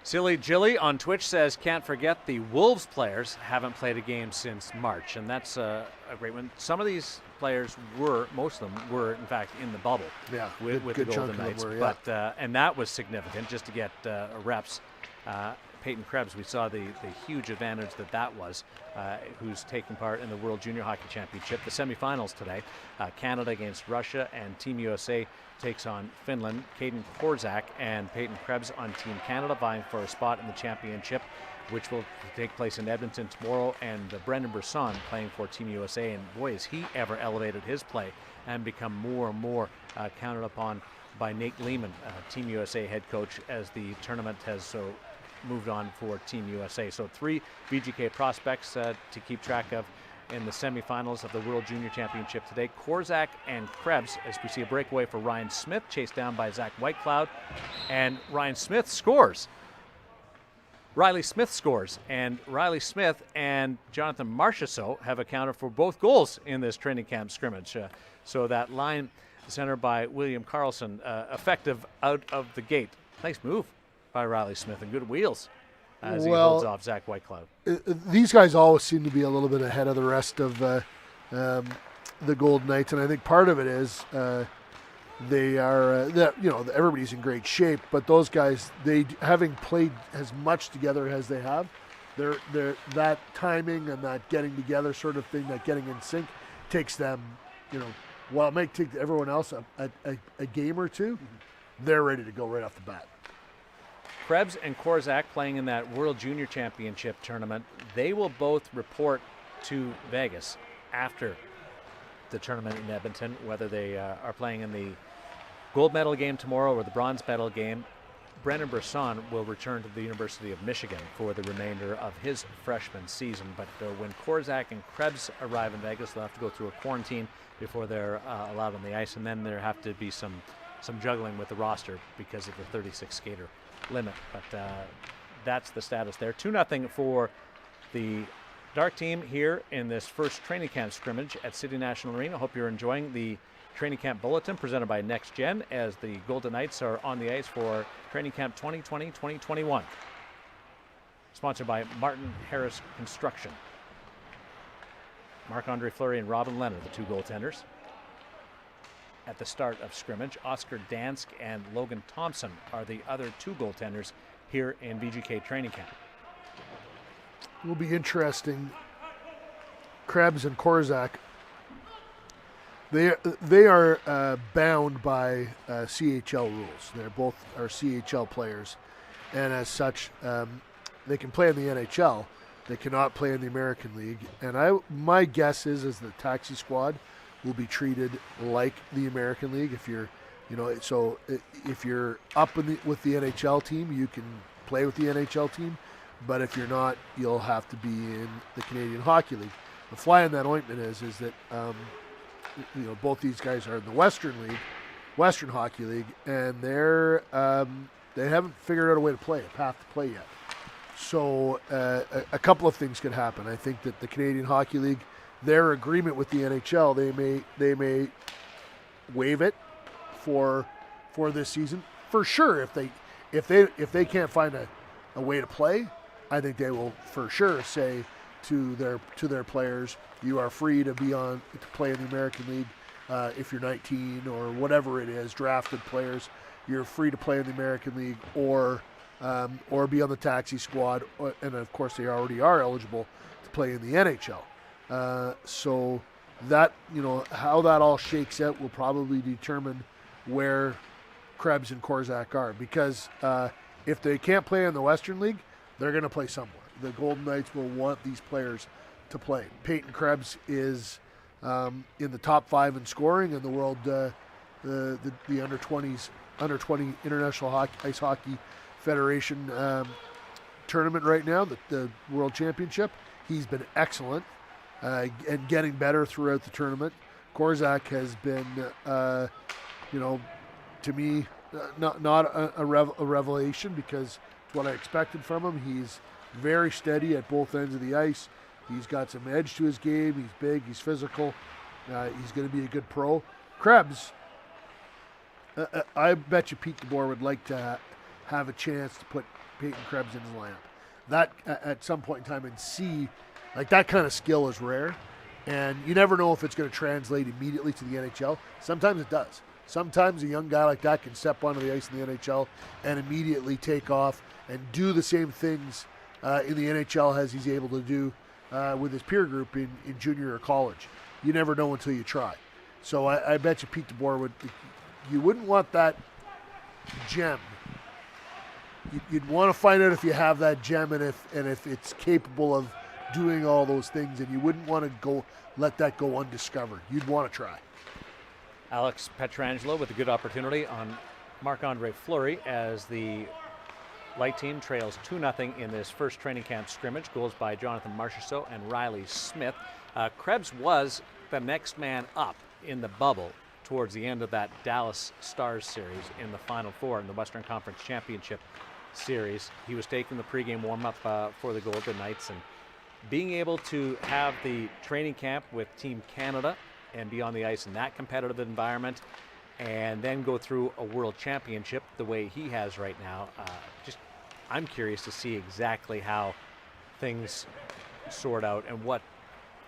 Silly Jilly on Twitch says, can't forget the Wolves players haven't played a game since March, and that's a great one. Some of these players most of them were, in fact, in the bubble with the Golden Knights. But and that was significant just to get reps. Peyton Krebs, we saw the huge advantage that was, who's taking part in the World Junior Hockey Championship. The semifinals today, Canada against Russia, and Team USA takes on Finland. Caden Korzak and Peyton Krebs on Team Canada vying for a spot in the championship, which will take place in Edmonton tomorrow, and Brendan Brisson playing for Team USA. And boy, has he ever elevated his play and become more and more counted upon by Nate Lehman, Team USA head coach, as the tournament has moved on for Team USA. So 3 VGK prospects to keep track of in the semifinals of the World Junior Championship today. Korzak and Krebs, as we see a breakaway for Ryan Smith, chased down by Zach Whitecloud, and Ryan Smith scores. Riley Smith scores, and Riley Smith and Jonathan Marchessault have accounted for both goals in this training camp scrimmage. So that line centered by William Karlsson, effective out of the gate. Nice move by Riley Smith, and good wheels as he holds off Zach Whitecloud. These guys always seem to be a little bit ahead of the rest of the Golden Knights, and I think part of it is they are everybody's in great shape, but those guys, they having played as much together as they have, they're that timing and that getting together sort of thing, that getting in sync, takes them, while it might take everyone else a game or two, they're ready to go right off the bat. Krebs and Korzak playing in that World Junior Championship tournament. They will both report to Vegas after the tournament in Edmonton, whether they are playing in the gold medal game tomorrow or the bronze medal game. Brendan Brisson will return to the University of Michigan for the remainder of his freshman season. But when Korzak and Krebs arrive in Vegas, they'll have to go through a quarantine before they're allowed on the ice, and then there have to be some juggling with the roster because of the 36 skater limit. But that's the status there. 2-0 for the Dark team here in this first training camp scrimmage at City National Arena. Hope you're enjoying the training camp bulletin presented by NextGen as the Golden Knights are on the ice for training camp 2020-2021. Sponsored by Martin Harris Construction. Marc-Andre Fleury and Robin Leonard, the 2 goaltenders. At the start of scrimmage, Oscar Dansk and Logan Thompson are the other 2 goaltenders here in VGK training camp. Will be interesting. Krebs and Korzak, they are bound by CHL rules. They're both are CHL players, and as such, they can play in the NHL. They cannot play in the American League. And my guess is the taxi squad will be treated like the American League. If you're, so if you're up with the NHL team, you can play with the NHL team. But if you're not, you'll have to be in the Canadian Hockey League. The fly in that ointment is that both these guys are in the Western League, Western Hockey League, and they haven't figured out a way to play, a path to play yet. So a couple of things could happen. I think that the Canadian Hockey League, their agreement with the NHL, they may waive it for this season, for sure, if they can't find a way to play, I think they will for sure say to their players, you are free to play in the American League if you're 19 or whatever it is, drafted players. You're free to play in the American League or be on the taxi squad, and of course they already are eligible to play in the NHL. So that, how that all shakes out will probably determine where Krebs and Korczak are, because if they can't play in the Western League, they're going to play somewhere. The Golden Knights will want these players to play. Peyton Krebs is in the top 5 in scoring in the world, the under 20 International Ice Hockey Federation tournament right now, the World Championship. He's been excellent and getting better throughout the tournament. Korczak has been, to me, not a revelation, because it's what I expected from him. He's very steady at both ends of the ice. He's got some edge to his game. He's big. He's physical. He's going to be a good pro. Krebs, I bet you Pete DeBoer would like to have a chance to put Peyton Krebs in his lineup. That at some point in time, and see, like, that kind of skill is rare, and you never know if it's going to translate immediately to the NHL. Sometimes it does. Sometimes a young guy like that can step onto the ice in the NHL and immediately take off and do the same things in the NHL as he's able to do with his peer group in junior or college. You never know until you try. So I bet you Pete DeBoer you wouldn't want that gem. You'd want to find out if you have that gem and if it's capable of doing all those things, and you wouldn't want to let that go undiscovered. You'd want to try. Alex Pietrangelo with a good opportunity on Marc-Andre Fleury as the Light team trails 2-0 in this first training camp scrimmage. Goals by Jonathan Marchessault and Riley Smith. Krebs was the next man up in the bubble towards the end of that Dallas Stars series in the Final Four in the Western Conference Championship series. He was taking the pregame warm-up for the Golden Knights, and being able to have the training camp with Team Canada and be on the ice in that competitive environment, and then go through a World Championship the way he has right now, I'm curious to see exactly how things sort out and what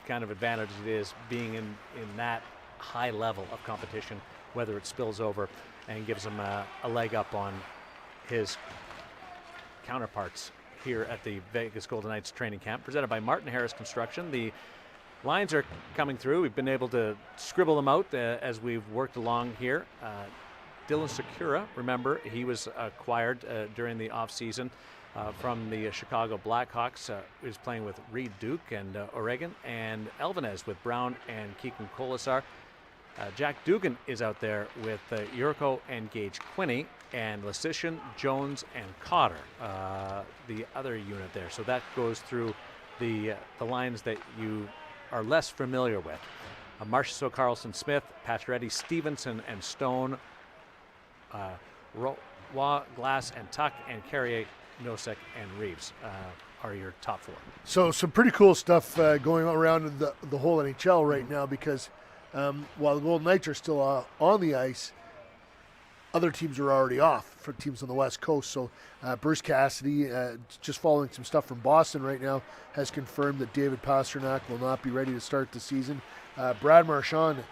kind of advantage it is being in that high level of competition, whether it spills over and gives him a leg up on his counterparts here at the Vegas Golden Knights training camp, presented by Martin Harris Construction. The lines are coming through. We've been able to scribble them out as we've worked along here. Dylan Sakura, remember, he was acquired during the offseason from the Chicago Blackhawks. He was playing with Reed Duke and Oregon, and Elvenez with Brown and Keegan Colasar. Jack Dugan is out there with Yurko and Gage Quinney, and Lasician, Jones, and Cotter, the other unit there. So that goes through the lines that you are less familiar with. Marchessault, Carlson, Smith, Pacioretty, Stevenson, and Stone, Roy, Glass, and Tuck, and Carrier, Nosek, and Reeves are your top 4. So some pretty cool stuff going on around in the whole NHL right now, because while the Golden Knights are still on the ice, other teams are already off for teams on the West Coast. So Bruce Cassidy, just following some stuff from Boston right now, has confirmed that David Pastrnak will not be ready to start the season. Brad Marchand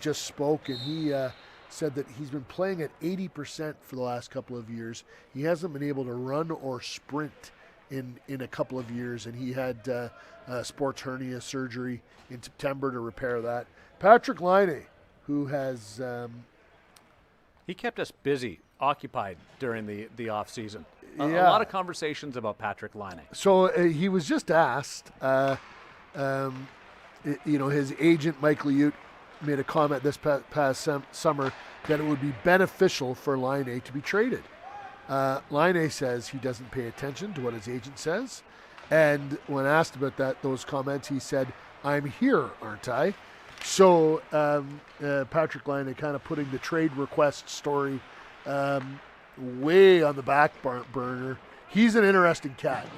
just spoke, and he said that he's been playing at 80% for the last couple of years. He hasn't been able to run or sprint in a couple of years, and he had sports hernia surgery in September to repair that. Patrick Laine, who has... he kept us busy, occupied during the off season. A Yeah. lot of conversations about Patrick Laine. So he was just asked, his agent, Mike Liut, made a comment this past summer that it would be beneficial for Laine to be traded. Laine says he doesn't pay attention to what his agent says. And when asked about those comments, he said, "I'm here, aren't I?" So Patrick Laine kind of putting the trade request story way on the back burner. He's an interesting cat.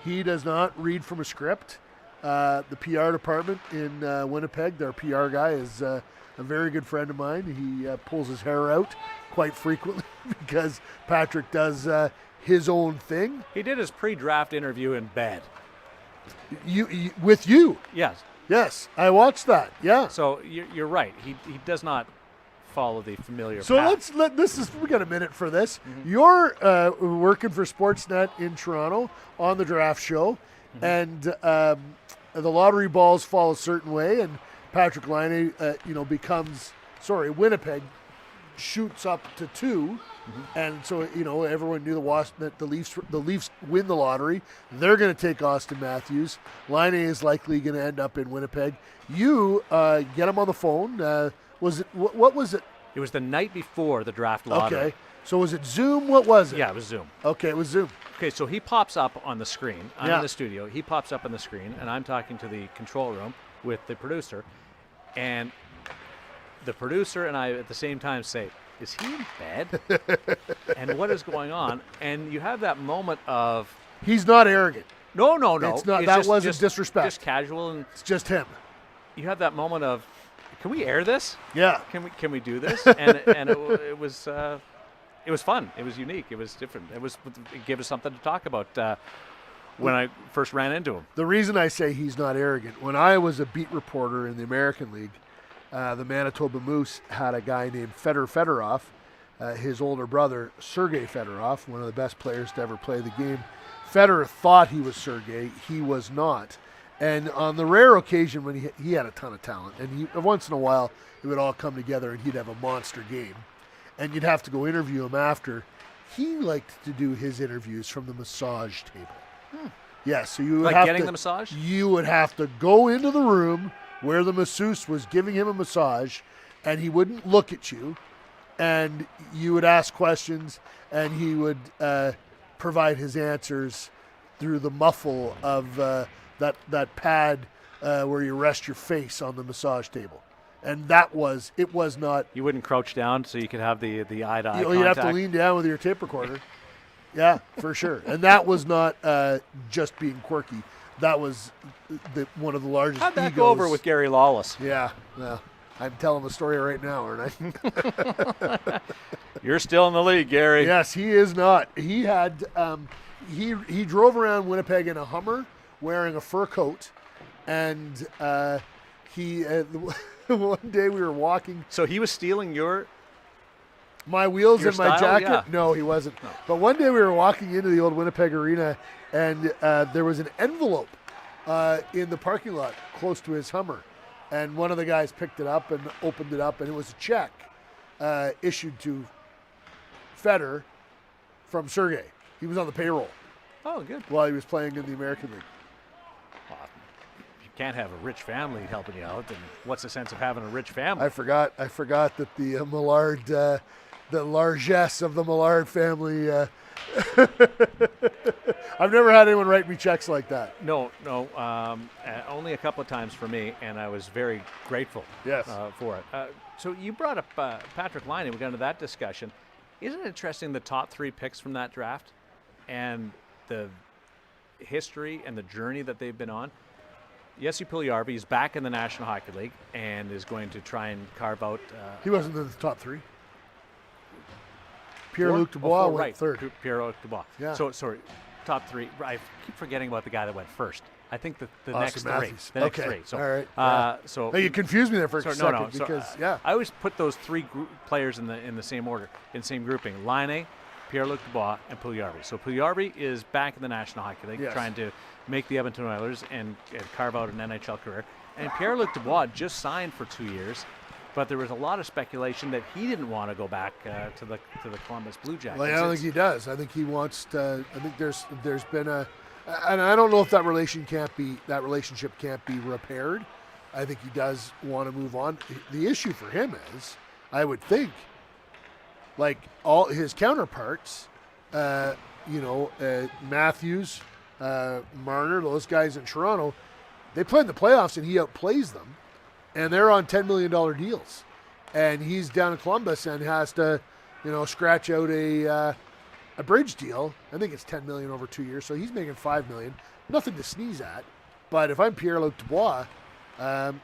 He does not read from a script. the PR department in Winnipeg. Their PR guy is a very good friend of mine. He pulls his hair out quite frequently because Patrick does his own thing. He did his pre-draft interview in bed. You with you? Yes. Yes, I watched that. Yeah. So you're right. He does not follow the familiar So path. we got a minute for this. You're working for Sportsnet in Toronto on the draft show, and the lottery balls fall a certain way, and Patrick Laine, Winnipeg shoots up to 2, and so everyone knew that the Leafs win the lottery. They're going to take Austin Matthews. Laine is likely going to end up in Winnipeg. You get him on the phone. Was it what was it? It was the night before the draft lottery. Okay, so was it Zoom? What was it? Yeah, it was Zoom. Okay, it was Zoom. Okay, so he pops up on the screen. I'm Yeah. in the studio. He pops up on the screen, and I'm talking to the control room with the producer. And the producer and I at the same time say, is he in bed? And what is going on? And you have that moment of, He's not arrogant. no. It's not- that wasn't disrespect. Just casual. And It's just him. you have that moment of, can we air this? Yeah. Can we do this? And it was fun. It was unique. It was different. It gave us something to talk about when I first ran into him. The reason I say he's not arrogant, when I was a beat reporter in the American League, the Manitoba Moose had a guy named Fedorov, his older brother, Sergei Fedorov, one of the best players to ever play the game. Fedor thought he was Sergei. He was not. And on the rare occasion when he had a ton of talent, and once in a while it would all come together and he'd have a monster game. And you'd have to go interview him after. He liked to do his interviews from the massage table. Yeah, so you would Like have getting to, the massage? You would have to go into the room where the masseuse was giving him a massage, and he wouldn't look at you, and you would ask questions, and he would provide his answers through the muffle of that pad where you rest your face on the massage table. And it was not. You wouldn't crouch down so you could have the eye-to-eye You'd have to contact? lean down with your tape recorder. Yeah, for sure. And that was not just being quirky. That was one of the largest How'd that egos. go over with Gary Lawless? Yeah, well, I'm telling the story right now, aren't I? You're still in the league, Gary. Yes, he is not. He had he drove around Winnipeg in a Hummer wearing a fur coat, and he one day we were walking. So he was stealing My wheels Your and my style? jacket? Yeah. No, he wasn't. No. But one day we were walking into the old Winnipeg Arena, and there was an envelope in the parking lot close to his Hummer. And one of the guys picked it up and opened it up, and it was a check issued to Fedor from Sergei. He was on the payroll Oh, good. while he was playing in the American League. Well, if you can't have a rich family helping you out, then what's the sense of having a rich family? I forgot that the Millard, the largesse of the Millard family. I've never had anyone write me checks like that. No. Only a couple of times for me, and I was very grateful Yes. for it. So you brought up Patrick Laine. We got into that discussion. Isn't it interesting the top 3 picks from that draft and the history and the journey that they've been on? Jesse Puljujarvi is back in the National Hockey League and is going to try and carve out. He wasn't in the top 3. Pierre-Luc Dubois went right. third. Pierre-Luc Dubois. Yeah. So, sorry, top 3. I keep forgetting about the guy that went first. I think the next Austin 3. Matthews. The next Okay. 3. So, All right. Yeah. So No, you confused me there for a sorry, second So, because, yeah. I always put those 3 players in the same order, in the same grouping. Laine, Pierre-Luc Dubois, and Puljujarvi. So Puljujarvi is back in the National Hockey League, Yes. trying to make the Edmonton Oilers and carve out an NHL career. And Pierre-Luc Dubois just signed for 2 years, but there was a lot of speculation that he didn't want to go back to the Columbus Blue Jackets. Well, I don't think he does. I think he wants to. I think there's been and I don't know if that relationship can't be repaired. I think he does want to move on. The issue for him is, I would think, like all his counterparts, Matthews, Marner, those guys in Toronto, they play in the playoffs and he outplays them, and they're on $10 million deals, and he's down in Columbus and has to, scratch out a bridge deal. I think it's $10 million over 2 years, so he's making $5 million. Nothing to sneeze at. But if I'm Pierre-Luc Dubois, I'd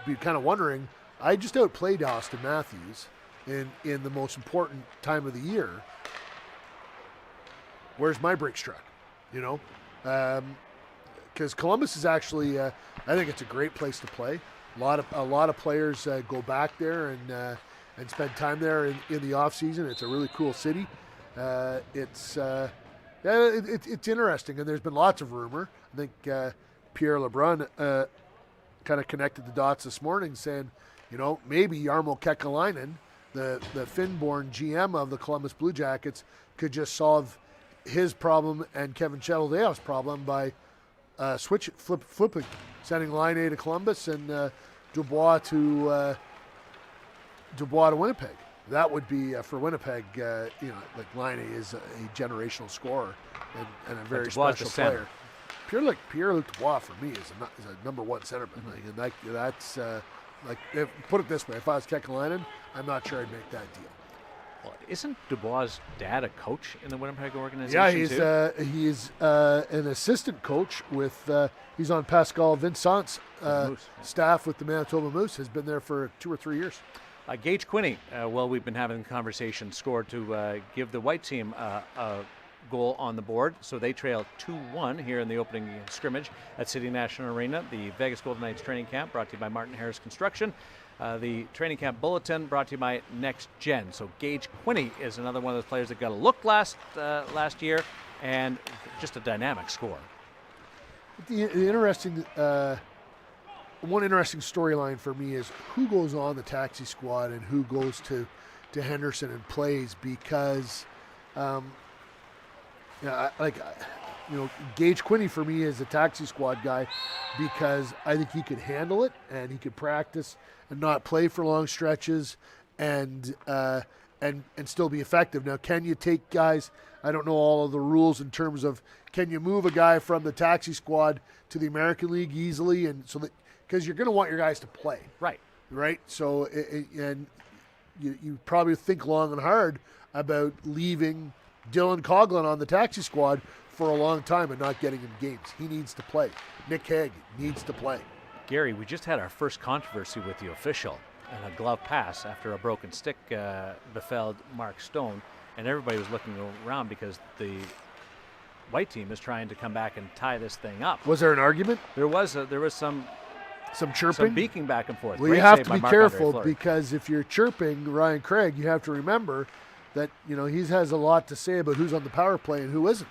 be kind of wondering, I just outplayed Austin Matthews in the most important time of the year. Where's my break struck? You know? Because Columbus is actually, I think it's a great place to play. A lot of players go back there and spend time there in the off season. It's a really cool city. It's interesting, and there's been lots of rumor. I think Pierre LeBrun kind of connected the dots this morning, saying, you know, maybe Jarmo Kekalainen, the Finn-born GM of the Columbus Blue Jackets, could just solve his problem and Kevin Cheveldayoff's problem by flipping, sending Line A to Columbus and Dubois to Winnipeg. That would be for Winnipeg. Like Line A is a generational scorer and a very special player. Pierre-Luc Dubois for me is a number one centerman. Mm-hmm. Like, and that's put it this way: if I was Kekalainen, I'm not sure I'd make that deal. Well, isn't Dubois' dad a coach in the Winnipeg organization? Yeah, he's an assistant coach with. He's on Pascal Vincent's staff with the Manitoba Moose. Has been there for 2 or 3 years. Gage Quinney, we've been having conversation, scored to give the white team a goal on the board. So they trail 2-1 here in the opening scrimmage at City National Arena. The Vegas Golden Knights training camp brought to you by Martin Harris Construction. The training camp bulletin brought to you by NextGen. So Gage Quinney is another one of those players that got a look last year, and just a dynamic score. The interesting one interesting storyline for me is who goes on the taxi squad and who goes to Henderson and plays, because Gage Quinney for me is a taxi squad guy because I think he could handle it and he could practice and not play for long stretches and still be effective. Now, can you take guys? I don't know all of the rules in terms of can you move a guy from the taxi squad to the American League easily, and so that because you're going to want your guys to play, right. So and you probably think long and hard about leaving Dylan Coughlin on the taxi squad for a long time and not getting him games. He needs to play. Nick Hague needs to play. Gary, we just had our first controversy with the official and a glove pass after a broken stick befell Mark Stone, and everybody was looking around because the white team is trying to come back and tie this thing up. Was there an argument? There was some chirping, some beaking back and forth. Well, you have to be careful because if you're chirping Ryan Craig, you have to remember that he has a lot to say about who's on the power play and who isn't.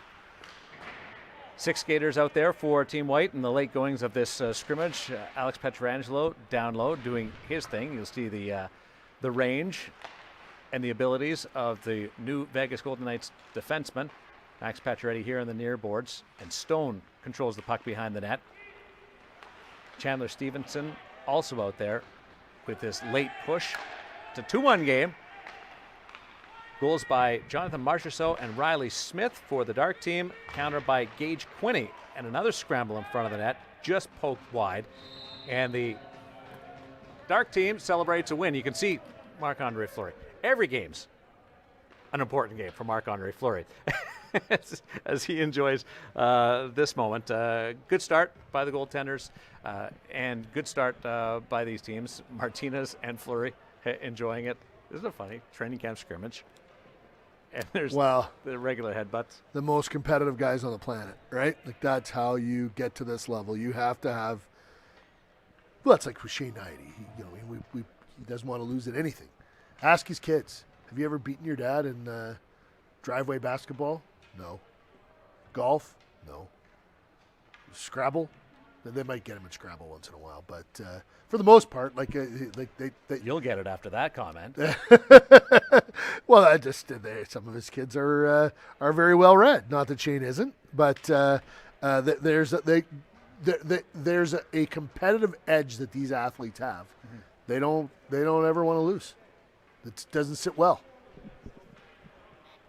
6 skaters out there for Team White in the late goings of this scrimmage. Alex Pietrangelo down low doing his thing. You'll see the range and the abilities of the new Vegas Golden Knights defenseman. Max Pacioretty here on the near boards, and Stone controls the puck behind the net. Chandler Stevenson also out there with this late push. It's a 2-1 game. Goals by Jonathan Marchessault and Riley Smith for the Dark team, countered by Gage Quinney, and another scramble in front of the net, just poked wide. And the Dark team celebrates a win. You can see Marc-Andre Fleury. Every game's an important game for Marc-Andre Fleury as he enjoys this moment. Good start by the goaltenders and good start by these teams. Martinez and Fleury enjoying it. Isn't it funny? Training camp scrimmage. And there's the regular headbutts. The most competitive guys on the planet, right? Like, that's how you get to this level. You have to have. Well, it's like with Shane Knight. He doesn't want to lose at anything. Ask his kids. Have you ever beaten your dad in driveway basketball? No. Golf? No. Scrabble? They might get him in Scrabble once in a while, but for the most part, they you'll get it after that comment. Well, some of his kids are very well read. Not that Shane isn't, but there's a competitive edge that these athletes have. Mm-hmm. They don't ever want to lose. It doesn't sit well.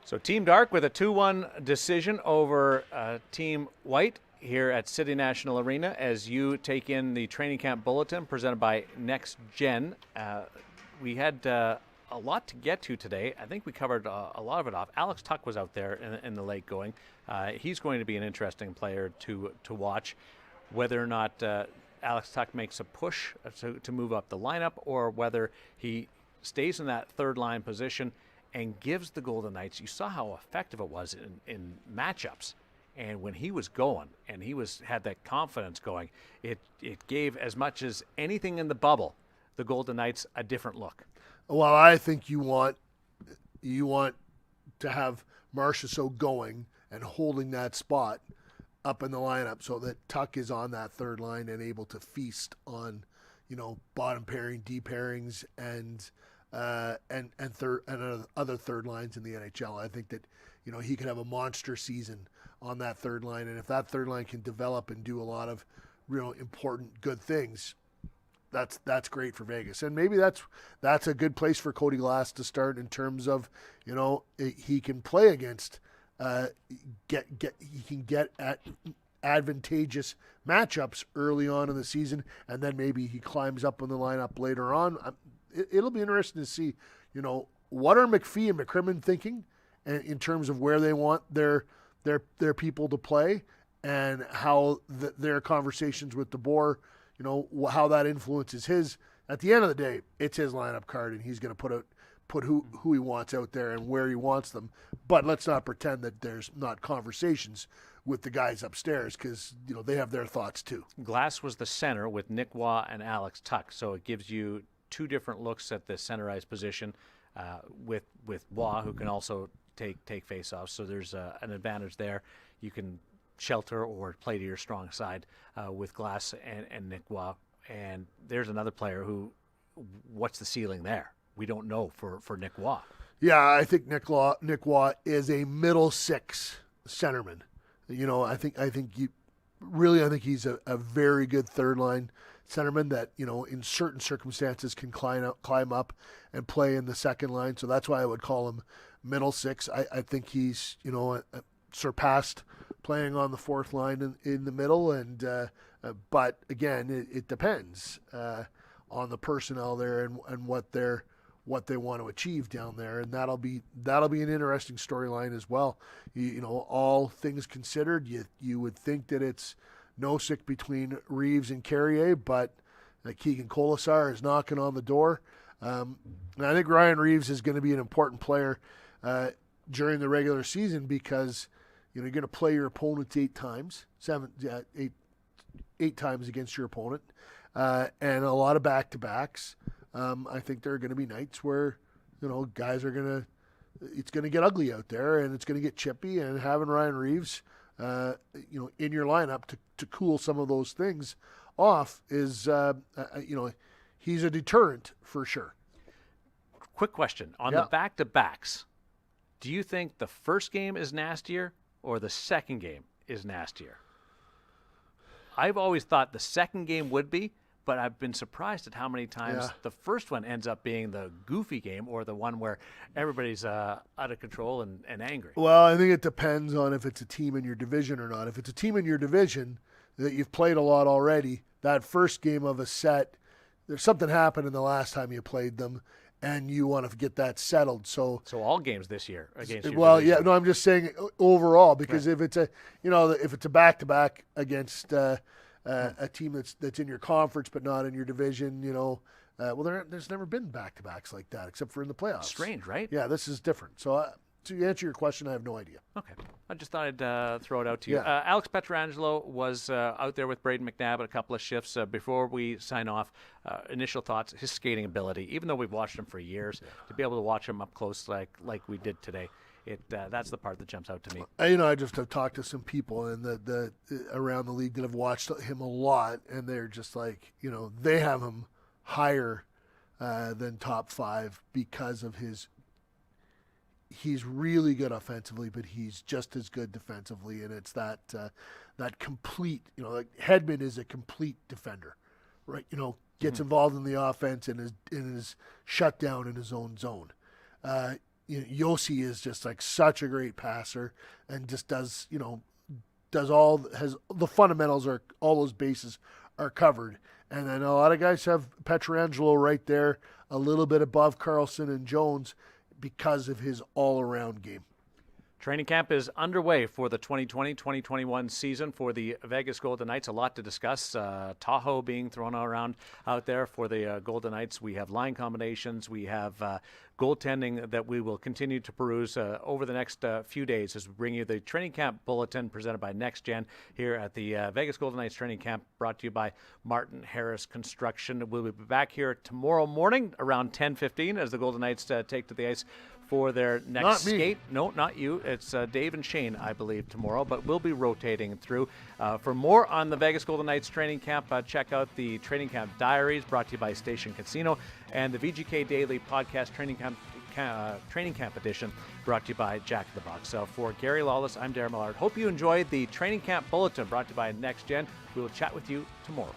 So Team Dark with a 2-1 decision over Team White here at City National Arena as you take in the training camp bulletin presented by NextGen. We had a lot to get to today. I think we covered a lot of it off. Alex Tuck was out there in the late going. He's going to be an interesting player to watch. Whether or not Alex Tuck makes a push to move up the lineup, or whether he stays in that third line position and gives the Golden Knights. You saw how effective it was in matchups. And when he was going and had that confidence going, it gave, as much as anything in the bubble, the Golden Knights a different look. Well, I think you want to have Marchessault going and holding that spot up in the lineup so that Tuck is on that third line and able to feast on, bottom pairing, deep pairings, and other third lines in the NHL. I think that he could have a monster season on that third line, and if that third line can develop and do a lot of real important good things, that's great for Vegas. And maybe that's a good place for Cody Glass to start in terms of he can play against he can get at advantageous matchups early on in the season, and then maybe he climbs up in the lineup later on. It'll be interesting to see what are McPhee and McCrimmon thinking in terms of where they want their people to play, and how their conversations with DeBoer, how that influences his. At the end of the day, it's his lineup card, and he's going to put who he wants out there and where he wants them. But let's not pretend that there's not conversations with the guys upstairs, because they have their thoughts too. Glass was the center with Nick Waugh and Alex Tuck, so it gives you two different looks at the center ice position with Waugh, who can also take face-offs, so there's an advantage there. You can shelter or play to your strong side with Glass and Nick Waugh. And there's another player who, what's the ceiling there? We don't know for Nick Waugh. Yeah, I think Nick Waugh is a middle six centerman. I think he's a very good third line centerman that in certain circumstances can climb up and play in the second line. So that's why I would call him middle six. I think he's surpassed playing on the fourth line in the middle, and but again, it depends on the personnel there and what they want to achieve down there, and that'll be an interesting storyline as well. All things considered, you would think that it's Nosek between Reeves and Carrier, but Keegan Colasar is knocking on the door. And I think Ryan Reeves is going to be an important player during the regular season, because you're going to play your opponents eight times against your opponent, and a lot of back-to-backs. I think there are going to be nights where guys are it's going to get ugly out there, and it's going to get chippy, and having Ryan Reeves in your lineup to cool some of those things off is he's a deterrent for sure. Quick question on the back-to-backs. Do you think the first game is nastier or the second game is nastier? I've always thought the second game would be, but I've been surprised at how many times the first one ends up being the goofy game, or the one where everybody's out of control and angry. Well, I think it depends on if it's a team in your division or not. If it's a team in your division that you've played a lot already, that first game of a set, there's something happened in the last time you played them, and you want to get that settled. So all games this year against your well, division. yeah, no, I'm just saying overall, because if it's a back-to-back against a team that's in your conference but not in your division, there's never been back-to-backs like that except for in the playoffs. Strange, right? Yeah, this is different. So to answer your question, I have no idea. Okay. I just thought I'd throw it out to you. Yeah. Alex Pietrangelo was out there with Braden McNabb at a couple of shifts. Before we sign off, initial thoughts, his skating ability, even though we've watched him for years, to be able to watch him up close like we did today, that's the part that jumps out to me. I just have talked to some people in the around the league that have watched him a lot, and they're just like, they have him higher than top five because of he's really good offensively, but he's just as good defensively, and it's that complete, like Hedman is a complete defender, right? Gets involved in the offense and is shut down in his own zone. Yossi is just like such a great passer and just has the fundamentals, are all those bases are covered. And then a lot of guys have Pietrangelo right there a little bit above Carlson and Jones because of his all-around game. Training camp is underway for the 2020-2021 season for the Vegas Golden Knights. A lot to discuss. Tahoe being thrown around out there for the Golden Knights. We have line combinations. We have goaltending that we will continue to peruse over the next few days as we bring you the training camp bulletin presented by NextGen here at the Vegas Golden Knights training camp, brought to you by Martin Harris Construction. We'll be back here tomorrow morning around 10:15 as the Golden Knights take to the ice for their next skate. No, not you. It's Dave and Shane, I believe, tomorrow, but we'll be rotating through. For more on the Vegas Golden Knights training camp, check out the Training Camp Diaries brought to you by Station Casino and the VGK Daily Podcast Training Camp Edition brought to you by Jack in the Box. So for Gary Lawless, I'm Darren Millard. Hope you enjoyed the Training Camp Bulletin brought to you by NextGen. We will chat with you tomorrow.